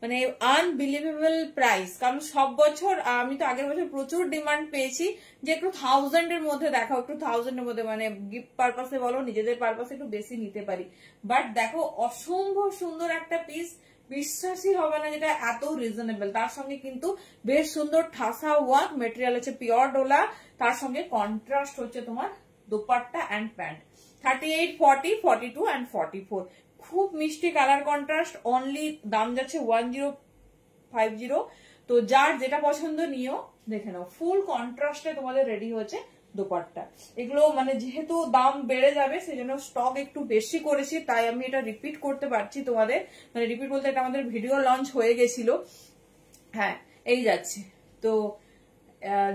মানে আনবিলিভেবল প্রাইস। কারণ সব বছর, আমি তো আগের বছর প্রচুর ডিমান্ড পেয়েছি যে একটু 1000 এর মধ্যে দেখাও, একটু 1000 এর মধ্যে, মানে গিফট পারপাসে বলো, নিজেদের পারপাসে একটু বেশি নিতে পারি। বাট দেখো অসম্ভব সুন্দর একটা পিস, বিশ্বাসই হবে না যেটা এত রিজনেবল। তার সঙ্গে কিন্তু বেশ সুন্দর ঠাসা ওয়ার্ক, মেটেরিয়াল হচ্ছে পিওর ডোলা, তার সঙ্গে কন্ট্রাস্ট হচ্ছে তোমার দোপাট্টা এন্ড প্যান্ট। 38, 40, 42 and 44 খুব মিষ্টি কালার কন্ট্রাস্ট। অনলি দাম যাচ্ছে 1050। তো যার যেটা পছন্দ নিও, দেখে নাও ফুল কন্ট্রাস্টে তোমাদের রেডি হচ্ছে দোপাট্টা। এগুলো মানে যেহেতু দাম বেড়ে যাবে সেজন্য স্টক একটু বেশি করেছি, তাই আমি এটা রিপিট করতে পারছি তোমাদের, মানে রিপিট বলতে এটা আমাদের ভিডিও লঞ্চ হয়ে গেছিল। হ্যাঁ এই যাচ্ছে, তো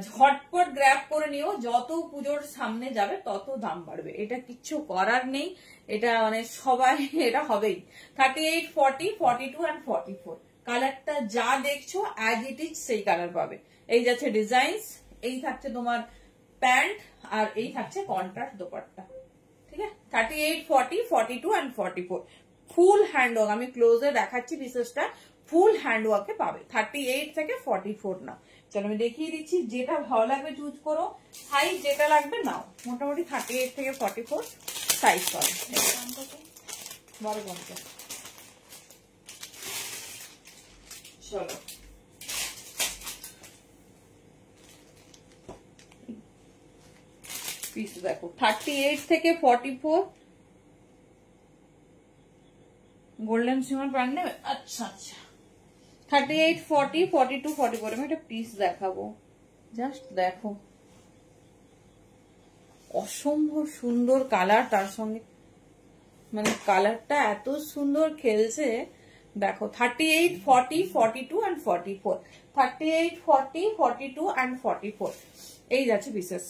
ঝটপট গ্র্যাব করে নিও, যত পুজোর সামনে যাবে তত দাম বাড়বে, এটা কিচ্ছু করার নেই, এটা মানে সবাই এটা হবেই। 38, 40, 42 and 44 কালারটা যা দেখছো অ্যাজ ইট ইজ সেই কালার পাবে। এই যাচ্ছে ডিজাইনস, এই থাকছে তোমার প্যান্ট, আর এই থাকছে কন্ট্রাস্ট দোপাট্টা। ঠিক আছে, 38, 40, 42 and 44 ফুল হ্যান্ডওয়ার্ক। আমি ক্লোজে দেখাচ্ছি পিসেসটা, ফুল হ্যান্ডওয়ার্কে পাবে। 38 থেকে 44 না। চলো আমি দেখিয়ে দিচ্ছি, যেটা ভালো লাগবে চুজ করো, সাইজ যেটা লাগবে নাও। মোটামুটি 38 থেকে 44 সাইজ পাবে। 1250। চলো পিস দেখো, 38 থেকে 44 গোল্ডেন সিমার প্যান্ট নেবে। আচ্ছা আচ্ছা, 38, 40, 42, 44 আমি একটা পিস দেখাবো, জাস্ট দেখো অসম্ভব সুন্দর কালার, তার সঙ্গে মানে কালারটা এত সুন্দর খেলছে দেখো। 38, 40, 42 and 44 38, 40, 42 and 44 এই যাচ্ছে পিসেস।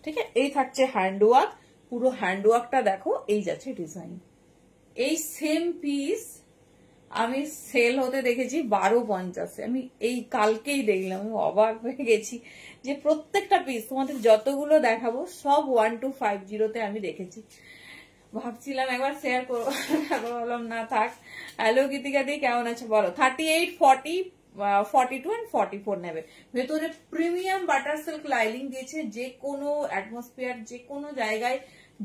ঠিক আছে, এই থাকছে হ্যান্ডওয়ার্ক, পুরো হ্যান্ডওয়ার্কটা দেখো, এই যাচ্ছে ডিজাইন। এই সেম পিস আমি সেল হতে দেখেছি 1250। আমি এই কালকেই দেখলাম, আমি অবাক হয়ে গেছি যে প্রত্যেকটা পিস তোমাদের যতগুলো দেখাবো সব 1250 আমি দেখেছি। ভাবছিলাম একবার শেয়ার করবো, তারপর বললাম না থাক। হ্যালো গীতিকা দি, কেমন আছো বলো? 38, 40, 42 and 44 নেবে। ভেতরে প্রিমিয়াম বাটার সিল্ক লাইনিং দিয়েছে, যে কোনো অ্যাটমসফিয়ার, যে কোনো জায়গায়,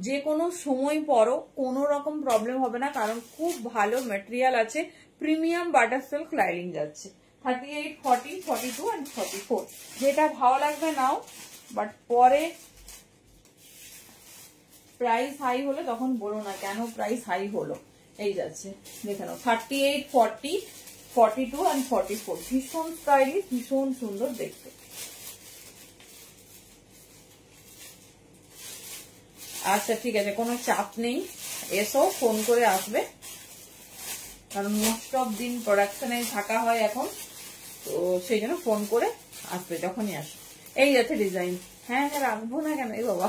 যে কোনো সময় পরো কোনো রকম প্রবলেম হবে না, কারণ খুব ভালো ম্যাটেরিয়াল আছে। প্রিমিয়াম বাটার সিল্ক লাইনিং যাচ্ছে। 38, 40, 42 and 44। যেটা ভালো লাগবে নাও, বাট পরে প্রাইস হাই হলে তখন বলো না কেন প্রাইস হাই হলো। এই যাচ্ছে, দেখে নাও 38, 40, 42 and 44। ভীষণ স্টাইলিশ, ভীষণ সুন্দর দেখতে। আচ্ছা ঠিক আছে, কোনো চাপ নেই, এসো, ফোন করে আসবে, কারণ মোস্ট অফ দিন প্রোডাকশনে থাকা হয় এখন, তো সেই জন্য ফোন করে আসবে যখনই আসো। এই যাচ্ছে ডিজাইন। হ্যাঁ হ্যাঁ, রাখবো না কেন? এই বাবা,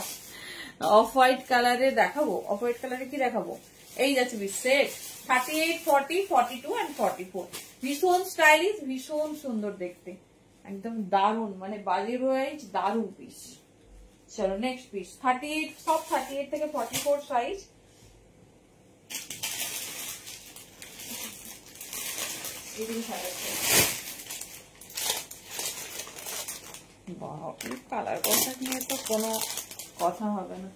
অফ হোয়াইট কালারে দেখাবো। অফ হোয়াইট কালারে কি দেখাবো? এই যাচ্ছে সেট 38, 40, 42 and 44। ভীষণ স্টাইলিশ, ভীষণ সুন্দর দেখতে, একদম দারুন, মানে বাজে ওয়াইজ দারুন পিস। চলো নেক্সট পিস। 38, সব 38 থেকে 44 সাইজ। কালার কন্ট্রাস্ট নিয়ে তো কোনো কথা হবে না।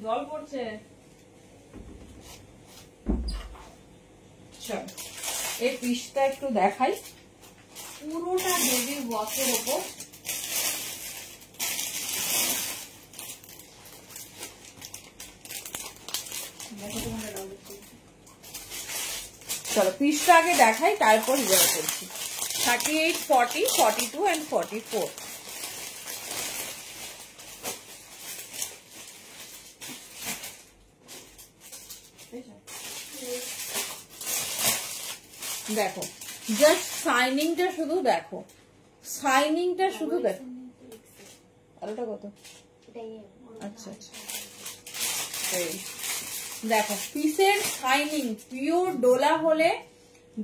জল পড়ছে। চল এই পিসটা একটু দেখাই, পুরোটা বেবির ওয়াশের ওপর। চলো পিসটা আগে দেখাই, তারপর ইয়ে করছি। 38, 40, 42 and 44। দেখো জাস্ট শাইনিংটা শুধু দেখো, শাইনিংটা শুধু দেখো। আলোটা কত? আচ্ছা আচ্ছা, দেখো পিসের শাইনিং পিওর ডোলা হলে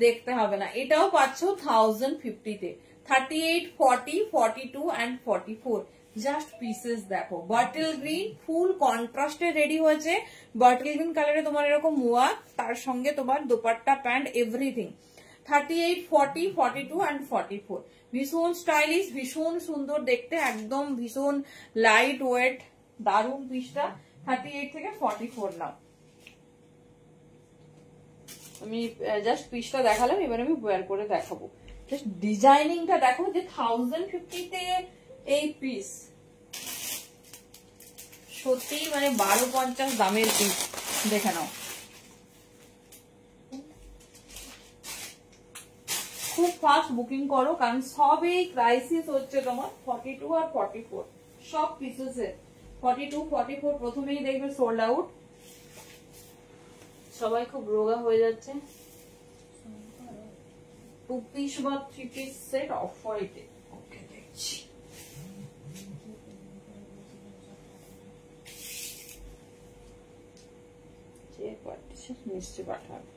দেখতে হবে না। এটাও পাচ্ছ 1050-তে। 38, 40, 42 and 44। জাস্ট পিসেস দেখো। বাটল গ্রিন ফুল কন্ট্রাস্টে রেডি হয়েছে। বাটল গ্রিন কালারে তোমার এরকম ওয়ার্ক, তার সঙ্গে তোমার দোপাট্টা, প্যান্ট, এভরিথিং। 38, 40, 42 and 44। ভীষণ স্টাইলিশ, ভীষণ সুন্দর দেখতে, একদম ভীষণ লাইট ওয়েট, দারুণ পিসটা। 38 থেকে 44 নাও। আমি জাস্ট পিসটা দেখালাম, এবার আমি ওয়্যার করে দেখাবো। জাস্ট ডিজাইনিংটা দেখো, যে 1050-তে এই পিস সত্যি মানে 1250 দামের পিস। দেখে নাও, খুব ফাস্ট বুকিং করো, কারণ সব এই ক্রাইসিস হচ্ছে তোমার 42 আর 44 সব পিসেসের। 42, 44 প্রথমেই দেখবে সোল্ড আউট, সবাই খুব রোগা হয়ে যাচ্ছে। 2 পিস বা 3 পিস সেট অফ হোয়াইটে। ওকে দেখছি, নিশ্চয় পাঠাবে।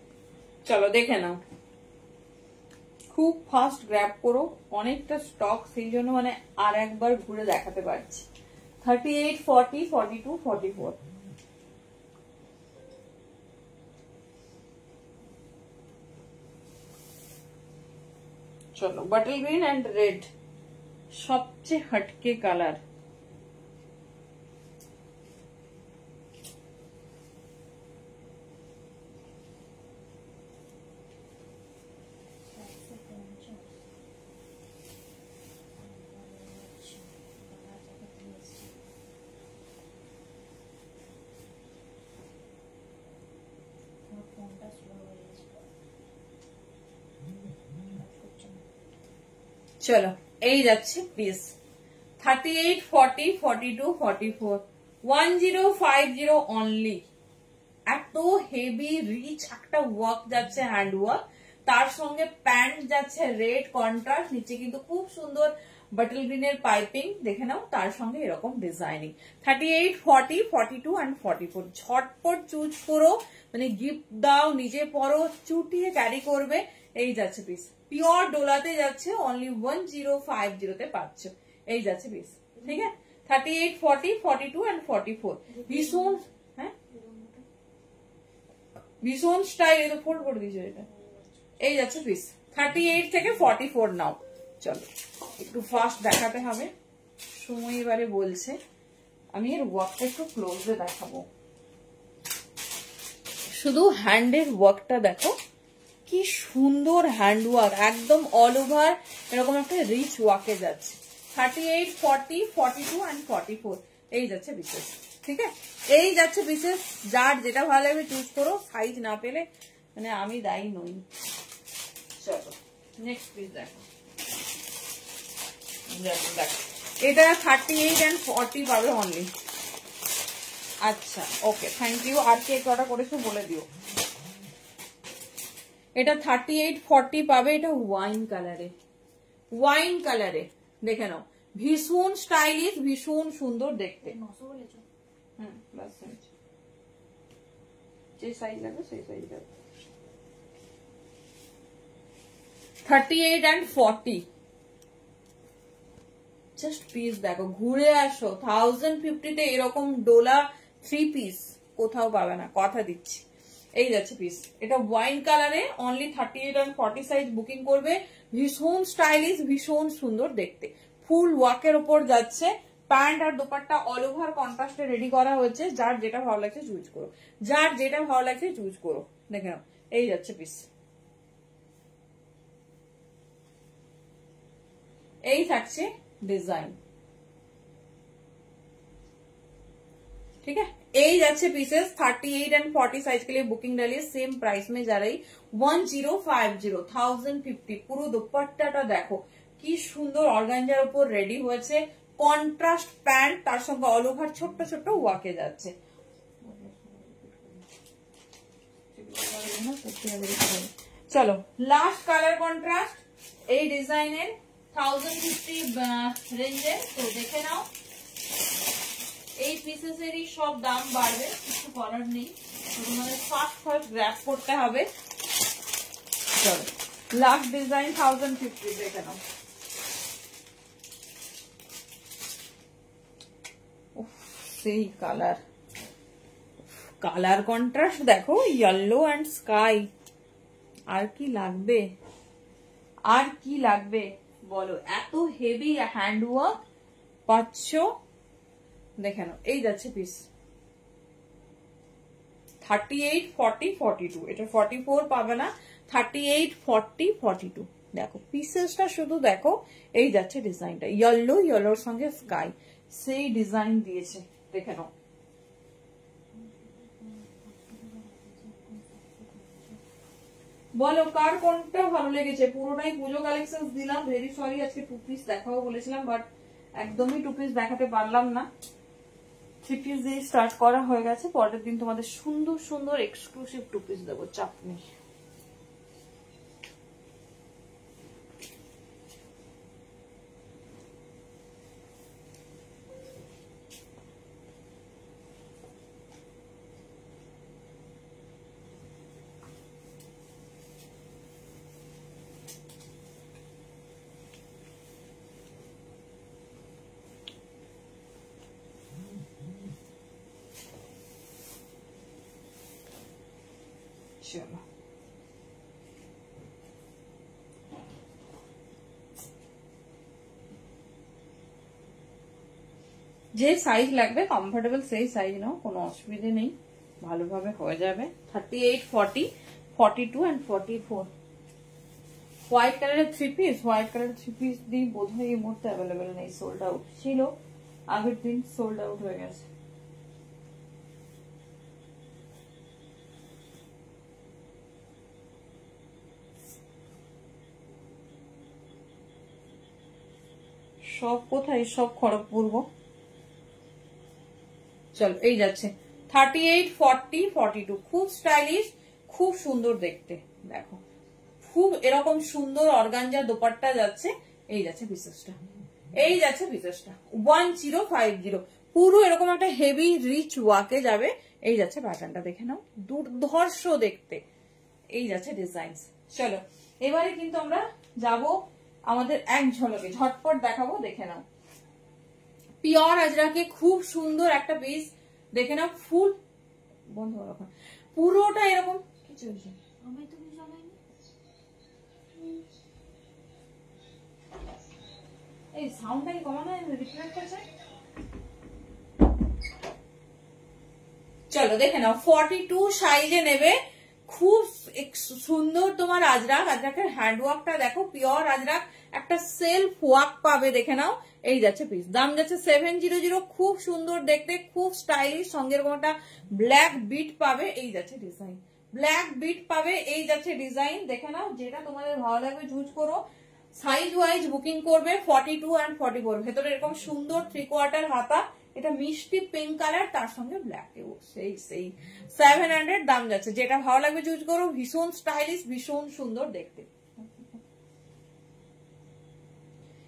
চলো দেখে নাও, খুব ফাস্ট গ্র্যাব করো, অনেকটা স্টক, সেই জন্য মানে আর একবার ঘুরে দেখাতে পারছি। 38, 40, 42, 44। চলো বাটল গ্রিন এন্ড রেড, সবচেয়ে হটকে কালার। চলো এই যাচ্ছে পিস। 38, 40, 42, 44। 1050 অনলি। এত হেভি রিচ একটা ওয়ার্ক যাচ্ছে, হ্যান্ড ওয়ার্ক, তার সঙ্গে প্যান্ট যাচ্ছে রেড কন্ট্রাস্ট, নিচে কিন্তু খুব সুন্দর বাটল গ্রিনের পাইপিং দেখে নাও, তার সঙ্গে এরকম ডিজাইনিং। 38, 40, 42 and 44 ঝটপট চুজ করো, মানে গিফট দাও, নিজে পরো, চুটিয়ে ক্যারি করবে। এই যাচ্ছে পিস, পিওর ডোলাতে যাচ্ছে, অনলি 1050 তে পাচ্ছ। এই যাচ্ছে পিস, ঠিক আছে। 38, 40, 42 and 44 ভীষণ, হ্যাঁ ভীষণ স্টাইল। এই তো ফোল্ড করে দিয়েছে এটা। এই যাচ্ছে পিস 38 থেকে 44 নাও। চলো একটু ফাস্ট দেখাতে হবে, সময় এবারে বলছে। আমি এর ওয়ার্কটা একটু ক্লোজে দেখাবো, শুধু হ্যান্ডের ওয়ার্কটা দেখো, কি সুন্দর হ্যান্ড ওয়ার্ক, একদম অল ওভার এরকম একটা রিচ ওয়ার্কে যাচ্ছে। 38, 40, 42 and 44 এই যাচ্ছে বিশেষ, ঠিক আছে। এই যাচ্ছে বিশেষ, যার যেটা ভালো লাগবে চুজ করো, সাইজ না পেলে মানে আমি দায়ী নই। চলো নেক্সট পিস দেখো, দেখো এটা 38 and 40 পাবে অনলি। আচ্ছা ওকে, থ্যাংক ইউ। আর কে কটা করেছো বলে দিও। এটা 38, 40 পাবে, এটা ওয়াইন কালারে, ওয়াইন কালারে দেখে নাও, ভীষণ স্টাইলিশ, ভীষণ সুন্দর দেখতে। 900 বলেছো? হুম, প্লাস সাইজ, যে সাইজ লাগবে সেই সাইজ লাগবে। 38 and 40 জাস্ট পিস দেখো, ঘুরে আসো। 1050 তে এরকম ডোলা 3 পিস কোথাও পাবে না, কথা দিচ্ছি। এই যাচ্ছে পিস, এটা ওয়াইন কালারে, অনলি 38 and 40 সাইজ বুকিং করবে। ভীষণ স্টাইলিশ, ভীষণ সুন্দর দেখতে, ফুল ওয়ার্কের ওপর যাচ্ছে। প্যান্ট আর দোপাট্টা অল ওভার কন্ট্রাস্টে রেডি করা হয়েছে। যার যেটা ভালো লাগছে চুজ করো, যার যেটা ভালো লাগছে চুজ করো। দেখে নাও, এই যাচ্ছে পিস। এই থাকছে ডিজাইন, ठीक है। এই যাচ্ছে পিসেস 38 and 40 साइज के लिए बुकिंग डालिए, सेम प्राइस में जा रही 1050 পুরো দোপাট্টাটা দেখো কি সুন্দর অর্গানজার উপর রেডি হয়েছে, কন্ট্রাস্ট প্যান্ট, তার সঙ্গে অল ওভার ছোট্ট ছোট্ট ওয়াকে যাচ্ছে। চলো লাস্ট কালার কন্ট্রাস্ট এই ডিজাইনের 1050 রেঞ্জে, তো দেখে নাও। এই পিসেসেরই সব দাম বাড়বে, কিছু করার নেই, তোমাদের ফার্স্ট ফার্স্ট গ্র্যাব করতে হবে। চলো লাস্ট ডিজাইন 1050 দেখে নাও। সেই কালার, কালার কন্ট্রাস্ট দেখো, ইয়েলো অ্যান্ড স্কাই। আর কি লাগবে, আর কি লাগবে বলো, এত হেভি হ্যান্ড ওয়ার্ক পাচ্ছ। দেখে নাও, এই যাচ্ছে পিস 38, 40, 42, এটা 44 পাবে না, 38, 40, 42 দেখো পিসেসটা শুধু দেখো। এই যাচ্ছে ডিজাইনটা, ইয়েলো, ইয়েলোর সঙ্গে স্কাই, সেই ডিজাইন দিয়েছে, দেখে নাও। বলো কার কোনটা ভালো লেগেছে। পুরোটাই পুজো কালেকশন দিলাম, ভেরি সরি। আজকে 2 পিস দেখাবো বলেছিলাম, বাট একদমই 2 পিস দেখাতে পারলাম না। 3 পিস দিয়ে স্টার্ট করা হয়ে গেছে, পরের দিন তোমাদের সুন্দর সুন্দর এক্সক্লুসিভ 2 পিস দেবো, চাপ নেই। চলো যে সাইজ লাগবে কমফোর্টেবল সেই সাইজ নাও, কোনো অসুবিধে নেই, ভালোভাবে হয়ে যাবে। 38, 40, 42 and 44 হোয়াইট কালারের 3 পিস, হোয়াইট কালারের 3 পিস দিয়ে বোধহয় এই মুহূর্তে অ্যাভেলেবেল নেই, সোল্ড আউট ছিল আগের দিন, সোল্ড আউট হয়ে গেছে। সব কোথায়, সব খড়গপুর। চলো এই যাচ্ছে 38, 40, 42 খুব স্টাইলিশ, খুব সুন্দর দেখতে। দেখো খুব এরকম সুন্দর অর্গানজা দোপাট্টা যাচ্ছে, এই যাচ্ছে পিসেসটা, এই যাচ্ছে পিসেসটা 1050, পুরো এরকম একটা হেভি রিচ ওয়ার্কে যাবে। এই যাচ্ছে প্যাটার্নটা, দেখে নাও দুর্ধর্ষ দেখতে, এই যাচ্ছে ডিজাইন। চলো এবারে কিন্তু আমরা যাব আমাদের এক ঝলকে, ঝটপট দেখাবো, দেখে নাও। পিওর আজরাকে খুব সুন্দর একটা পিস, দেখে নাও, ফুল বন্ধ রাখো, পুরোটা এরকম কি চলছে, আমি তুমি জানাইনি এই সাউন্ডটা কি কমানো রিফ্লেক্ট করছে। চলো দেখে নাও, 42 সাইজে নেবে, খুব সুন্দর তোমার আজরাক, আজরাকের হ্যান্ডওয়ার্কটা দেখো, পিওর আজরাক, একটা সেলফ ওয়ার্ক পাবে, দেখে নাও। এই যাচ্ছে পিস, দাম যাচ্ছে 700, খুব সুন্দর দেখতে, খুব স্টাইলিশ, সঙ্গে এরকম একটা ব্ল্যাক বিট পাবে, এই যাচ্ছে ডিজাইন, ব্ল্যাক বিট পাবে, এই যাচ্ছে ডিজাইন, দেখে নাও। যেটা তোমাদের ভালো লাগবে চুজ করো, সাইজ ওয়াইজ বুকিং করবে। 42 and 44, ভেতরে এরকম সুন্দর 3/4 হাতা, এটা মিষ্টি পিঙ্ক কালার, তার সঙ্গে ব্ল্যাক, সেই 700 দাম যাচ্ছে। যেটা ভালো লাগবে চুজ করো, ভীষণ স্টাইলিশ, ভীষণ সুন্দর দেখতে।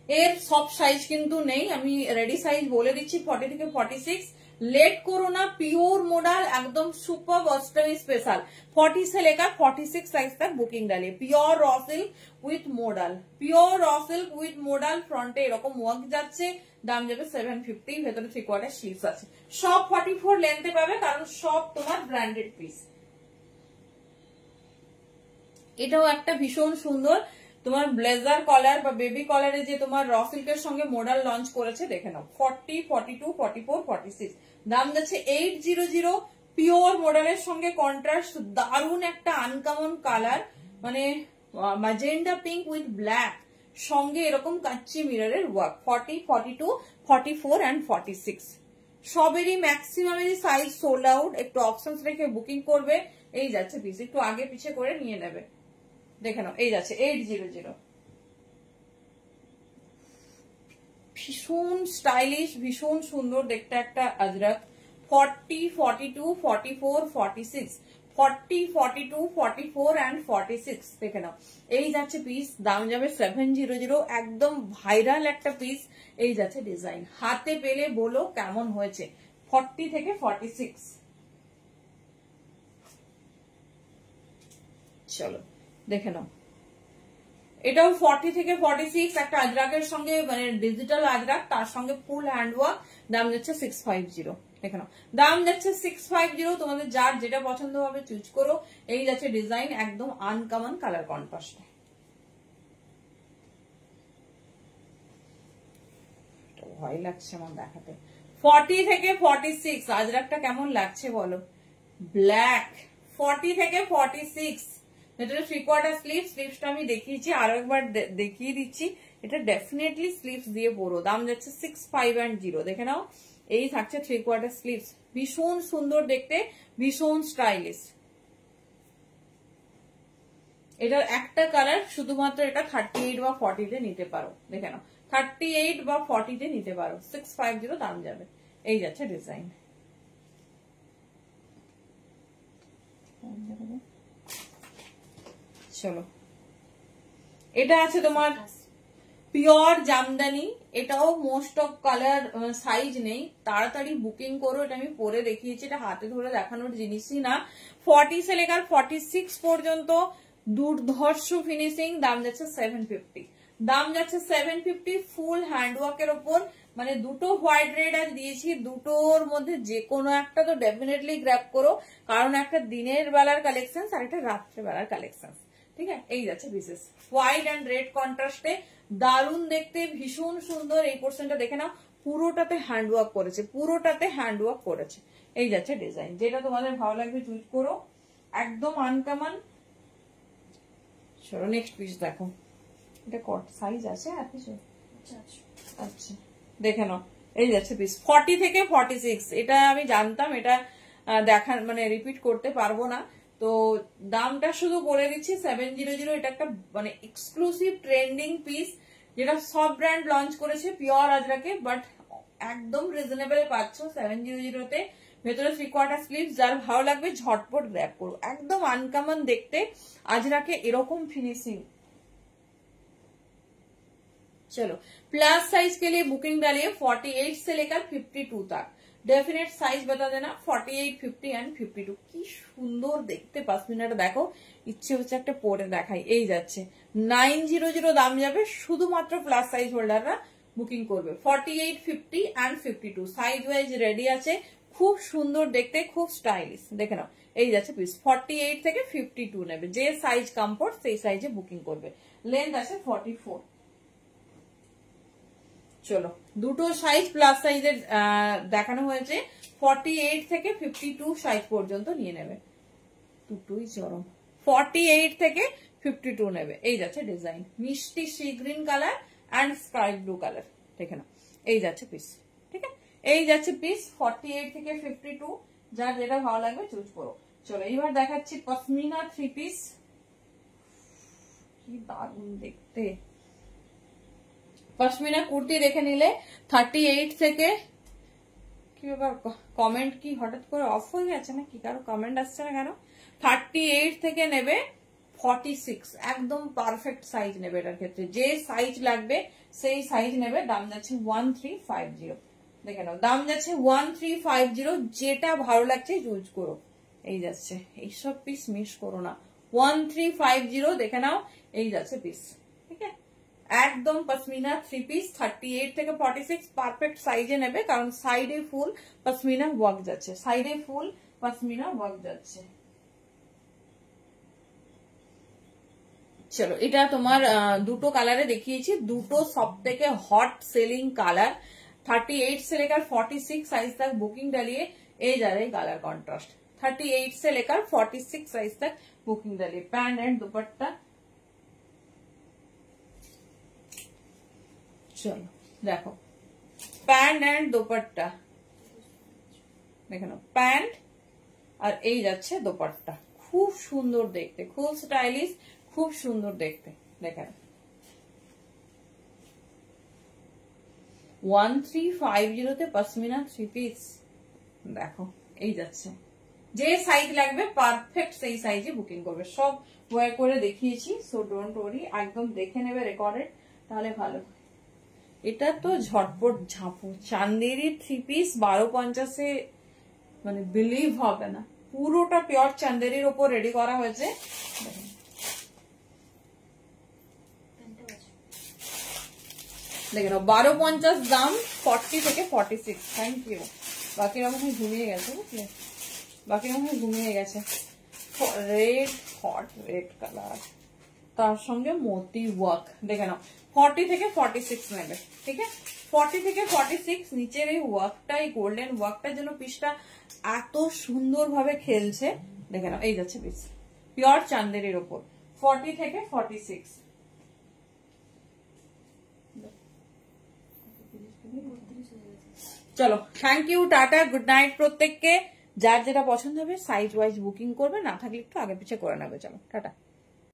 এর সব সাইজ কিন্তু নেই, আমি রেডি সাইজ বলে দিচ্ছি, 40 থেকে 46। लेट करो ना, प्योर मॉडल एकदम सुपर অষ্টমী স্পেশাল 40 से लेकर 46 साइज तक बुकिंग डालिए। Pure raw silk with modal, pure raw silk with modal, ফ্রন্টে এরকম ওয়ার্ক যাচ্ছে, দাম যাবে 750, ভেতরে 3/4 স্লিভস আছে, সব 44 লেন্থে পাবে, কারণ সব তোমার ব্র্যান্ডেড পিস। এটাও একটা ভীষণ সুন্দর তোমার ব্লেজার কলার বা বেবি কলারে যে তোমার র সিল্কের সঙ্গে মডেল লঞ্চ করেছে, দেখে নাও। 40, 42, 44, 46 দাম যাচ্ছে 800। পিওর মডেলের সঙ্গে কন্ট্রাস্ট, দারুণ একটা আনকমন কালার, মানে ম্যাজেন্ডা পিঙ্ক উইথ ব্ল্যাক, সঙ্গে এরকম কাচ্চি মিররের ওয়ার্ক। 40, 42, 44 and 46 সবেরই ম্যাক্সিমামেরই সাইজ সোল্ড আউট, একটু অপশনস রেখে বুকিং করবে। এই যাচ্ছে পিস, একটু আগে পিছে করে নিয়ে নেবে, দেখে নাও। এই যাচ্ছে 800, ভীষণ স্টাইলিশ, ভীষণ সুন্দর দেখতে একটা আজরাক। 40, 42, 44, 46, 40, 42, 44 and 46 দেখে নাও। এই যাচ্ছে পিস, দাম যাবে 700, একদম ভাইরাল একটা পিস। এই যাচ্ছে ডিজাইন, হাতে পেলে বলো কেমন হয়েছে। 40 থেকে 46, চলো দেখে নাও। এটাও 40 থেকে 46, একটা আজরাকের সঙ্গে, মানে ডিজিটাল আজরাক, তার সঙ্গে ফুল হ্যান্ডওয়ার্ক, দাম যাচ্ছে 650, দেখে নাও, দাম যাচ্ছে 650। তোমাদের যার যেটা পছন্দ হবে চুজ করো। এই যাচ্ছে ডিজাইন, একদম আনকমন কালার কন্ট্রাস্ট, ভয় লাগছে আমার দেখাতে। 40 থেকে 46 আজরাকটা কেমন লাগছে বলো, ব্ল্যাক। 40 থেকে 46, ভেতরে 3/4 স্লিভ, স্লিভসটা আমি দেখিয়েছি, আরো একবার দেখিয়ে দিচ্ছি, এটা ডেফিনেটলি স্লিভস দিয়ে পরো। দাম যাচ্ছে 650, দেখে নাও। এই থাকছে 3/4 স্লিভস, ভীষণ সুন্দর দেখতে, ভীষণ স্টাইলিশ। এটার একটা কালার শুধুমাত্র, এটা 38 বা 40 তে নিতে পারো, দেখে নাও, 38 বা 40 তে নিতে পারো, 650 দাম যাবে। এই যাচ্ছে ডিজাইন, চলো। এটা আছে তোমার পিওর জামদানি, এটাও মোস্ট অফ কালার সাইজ নেই, তাড়াতাড়ি বুকিং করো। এটা আমি পরে দেখিয়েছি, এটা হাতে ধরে দেখানোর জিনিসই না। 40 से लेकर 46 পর্যন্ত দুর্ধর্ষ ফিনিশিং, দাম যাচ্ছে 750, দাম যাচ্ছে 750, ফুল হ্যান্ডওয়ার্কের ওপর, মানে দুটো হোয়াইট রেড আজ দিয়েছি, দুটোর মধ্যে যে কোনো একটা তো ডেফিনেটলি গ্র্যাব করো, কারণ একটা দিনের বেলার কালেকশন আর একটা রাত্রে বেলার কালেকশন, ঠিক আছে। এই যাচ্ছে বিশেষ হোয়াইট অ্যান্ড রেড কন্ট্রাস্টে, দারুণ দেখতে, ভীষণ সুন্দর। এই পোর্শনটা দেখে নাও, পুরোটাতে হ্যান্ডওয়ার্ক করেছে, পুরোটাতে হ্যান্ডওয়ার্ক করেছে। এই যাচ্ছে ডিজাইন, যেটা তোমাদের ভালো লাগবে চুজ করো, একদম আনকমন। চলো নেক্সট পিস দেখো, এটা কত সাইজ আছে আর কিছু, আচ্ছা দেখে নাও। এই যাচ্ছে পিস 40 থেকে 46, এটা আমি জানতাম, এটা দেখার মানে রিপিট করতে পারবো না, তো দামটা শুধু বলে দিচ্ছি 700। এটা একটা মানে এক্সক্লুসিভ ট্রেন্ডিং পিস, যেটা সব ব্র্যান্ড লঞ্চ করেছে পিওর আজরাকে, বাট একদম রিজনেবল পাচ্ছ 700 তে। ভেতরে 3/4 স্লিভ। যার ভালো লাগবে ঝটপট গ্র্যাব করো, একদম আনকমন দেখতে আজরাকে এরকম फिनिशिंग। चलो प्लस साइज के लिए बुकिंग डालिए 48 से लेकर 52 तक। डेफिनेट साइज बता देना 48, 50 एंड 52। কি সুন্দর দেখতে পশমিনাটা দেখো, ইচ্ছে হচ্ছে একটা পরে দেখাই। এই যাচ্ছে 900 দাম যাবে, শুধুমাত্র প্লাস সাইজ হোল্ডাররা বুকিং করবে। 48, 50 এন্ড 52 সাইজ ওয়াইজ রেডি আছে, খুব সুন্দর দেখতে, খুব স্টাইলিশ। দেখে নাও এই যাচ্ছে পিস। 48 থেকে 52 নেবে, যে সাইজ কমফোর্ট সেই সাইজে বুকিং করবে। লেন্থ আছে 44। চলো দুটো সাইজ প্লাস সাইজের দেখানো হয়েছে, 48 থেকে 52 সাইজ পর্যন্ত নিয়ে নেবে। দুটোই চরম। 48 থেকে 52 নেবে। এই যাচ্ছে ডিজাইন, মিষ্টি sea green colour and sky blue colour. দেখে নাও এই যাচ্ছে পিস, ঠিক আছে? এই যাচ্ছে পিস 48 থেকে 52, যার যেটা ভালো লাগবে চুজ করো। চলো এইবার দেখাচ্ছি পশমিনা 3 পিস, কি দারুণ দেখতে। পশমিনা কুর্তি দেখে নিলে 38 থেকে, কি ব্যাপার কমেন্ট কি হঠাৎ করে অফ হয়ে গেছে না কি, কারো কমেন্ট আসছে না কেন? 38 থেকে নেবে 46, একদম পারফেক্ট সাইজ নেবে। এটার ক্ষেত্রে যে সাইজ লাগবে সেই সাইজ নেবে। দাম যাচ্ছে 1350। দেখে নাও দাম যাচ্ছে 1350, যেটা ভালো লাগছে চুজ করো। এই যাচ্ছে, এইসব পিস মিস করো না। 1350 দেখে নাও, এই যাচ্ছে পিস, ঠিক আছে? একদম পশমিনা 3 পিস 38 থেকে 46 পারফেক্ট সাইজে নেবে, কারণ সাইডে ফুল পশমিনা ওয়ার্ক যাচ্ছে, সাইডে ফুল পশমিনা ওয়ার্ক যাচ্ছে। চলো এটা তোমার দুটো কালারে দেখিয়েছি, দুটো সব থেকে हॉट सेलिंग कलर। 38 से लेकर 46 साइज तक बुकिंग डालिए, ए जा रही कलर कॉन्ट्रास्ट। 38 से लेकर 46 साइज तक बुकिंग डालिए। पैंट एंड दुपट्टा, चलो देखो पैंट एंड दुपट्टा দেখো না, প্যান্ট আর এই যাচ্ছে দোপাট্টা। খুব সুন্দর দেখতে, খুব স্টাইলিশ, খুব সুন্দর দেখতে। দেখেন 1350 তে পশমিনা 3 পিস। দেখো এই যাচ্ছে, যে সাইজ লাগবে পারফেক্ট সেই সাইজে বুকিং করবে। সব ওয়্যার করে দেখিয়েছি, সো ডোন্ট ওয়ারি, একদম দেখে নেবে রেকর্ডেড, তাহলে ভালো। এটা তো ঝটপট ঝাঁপু চান্দেরি 3 পিস 1250-এ, মানে বিলিভ হবে না, পুরোটা পিওর চান্দেরির উপর রেডি করা হয়েছে। দেখে নাও 1250 দাম, 40 থেকে 46। Thank you. বাকিরা মনে হয় ঘুমিয়ে গেছে, বুঝলে, বাকিরা মনে হয় ঘুমিয়ে গেছে। রেড, হট রেড কালার, তার সঙ্গে মোতি ওয়ার্ক। দেখে নাও 40 থেকে 46 নেবে, ঠিক আছে? 40 থেকে 46 নিচের এই ওয়ার্কটাই, গোল্ডেন ওয়ার্কটার জন্য পিসটা এত সুন্দর ভাবে খেলছে। দেখে নাও এই যাচ্ছে পিস, পিওর চান্দেরির ওপর। 40 থেকে 46। চলো thank you, tata, good night প্রত্যেককে। যার যেটা পছন্দ হবে সাইজ ওয়াইজ বুকিং করবে, না থাকলে একটু আগে পিছিয়ে করে নেবে। চলো টাটা।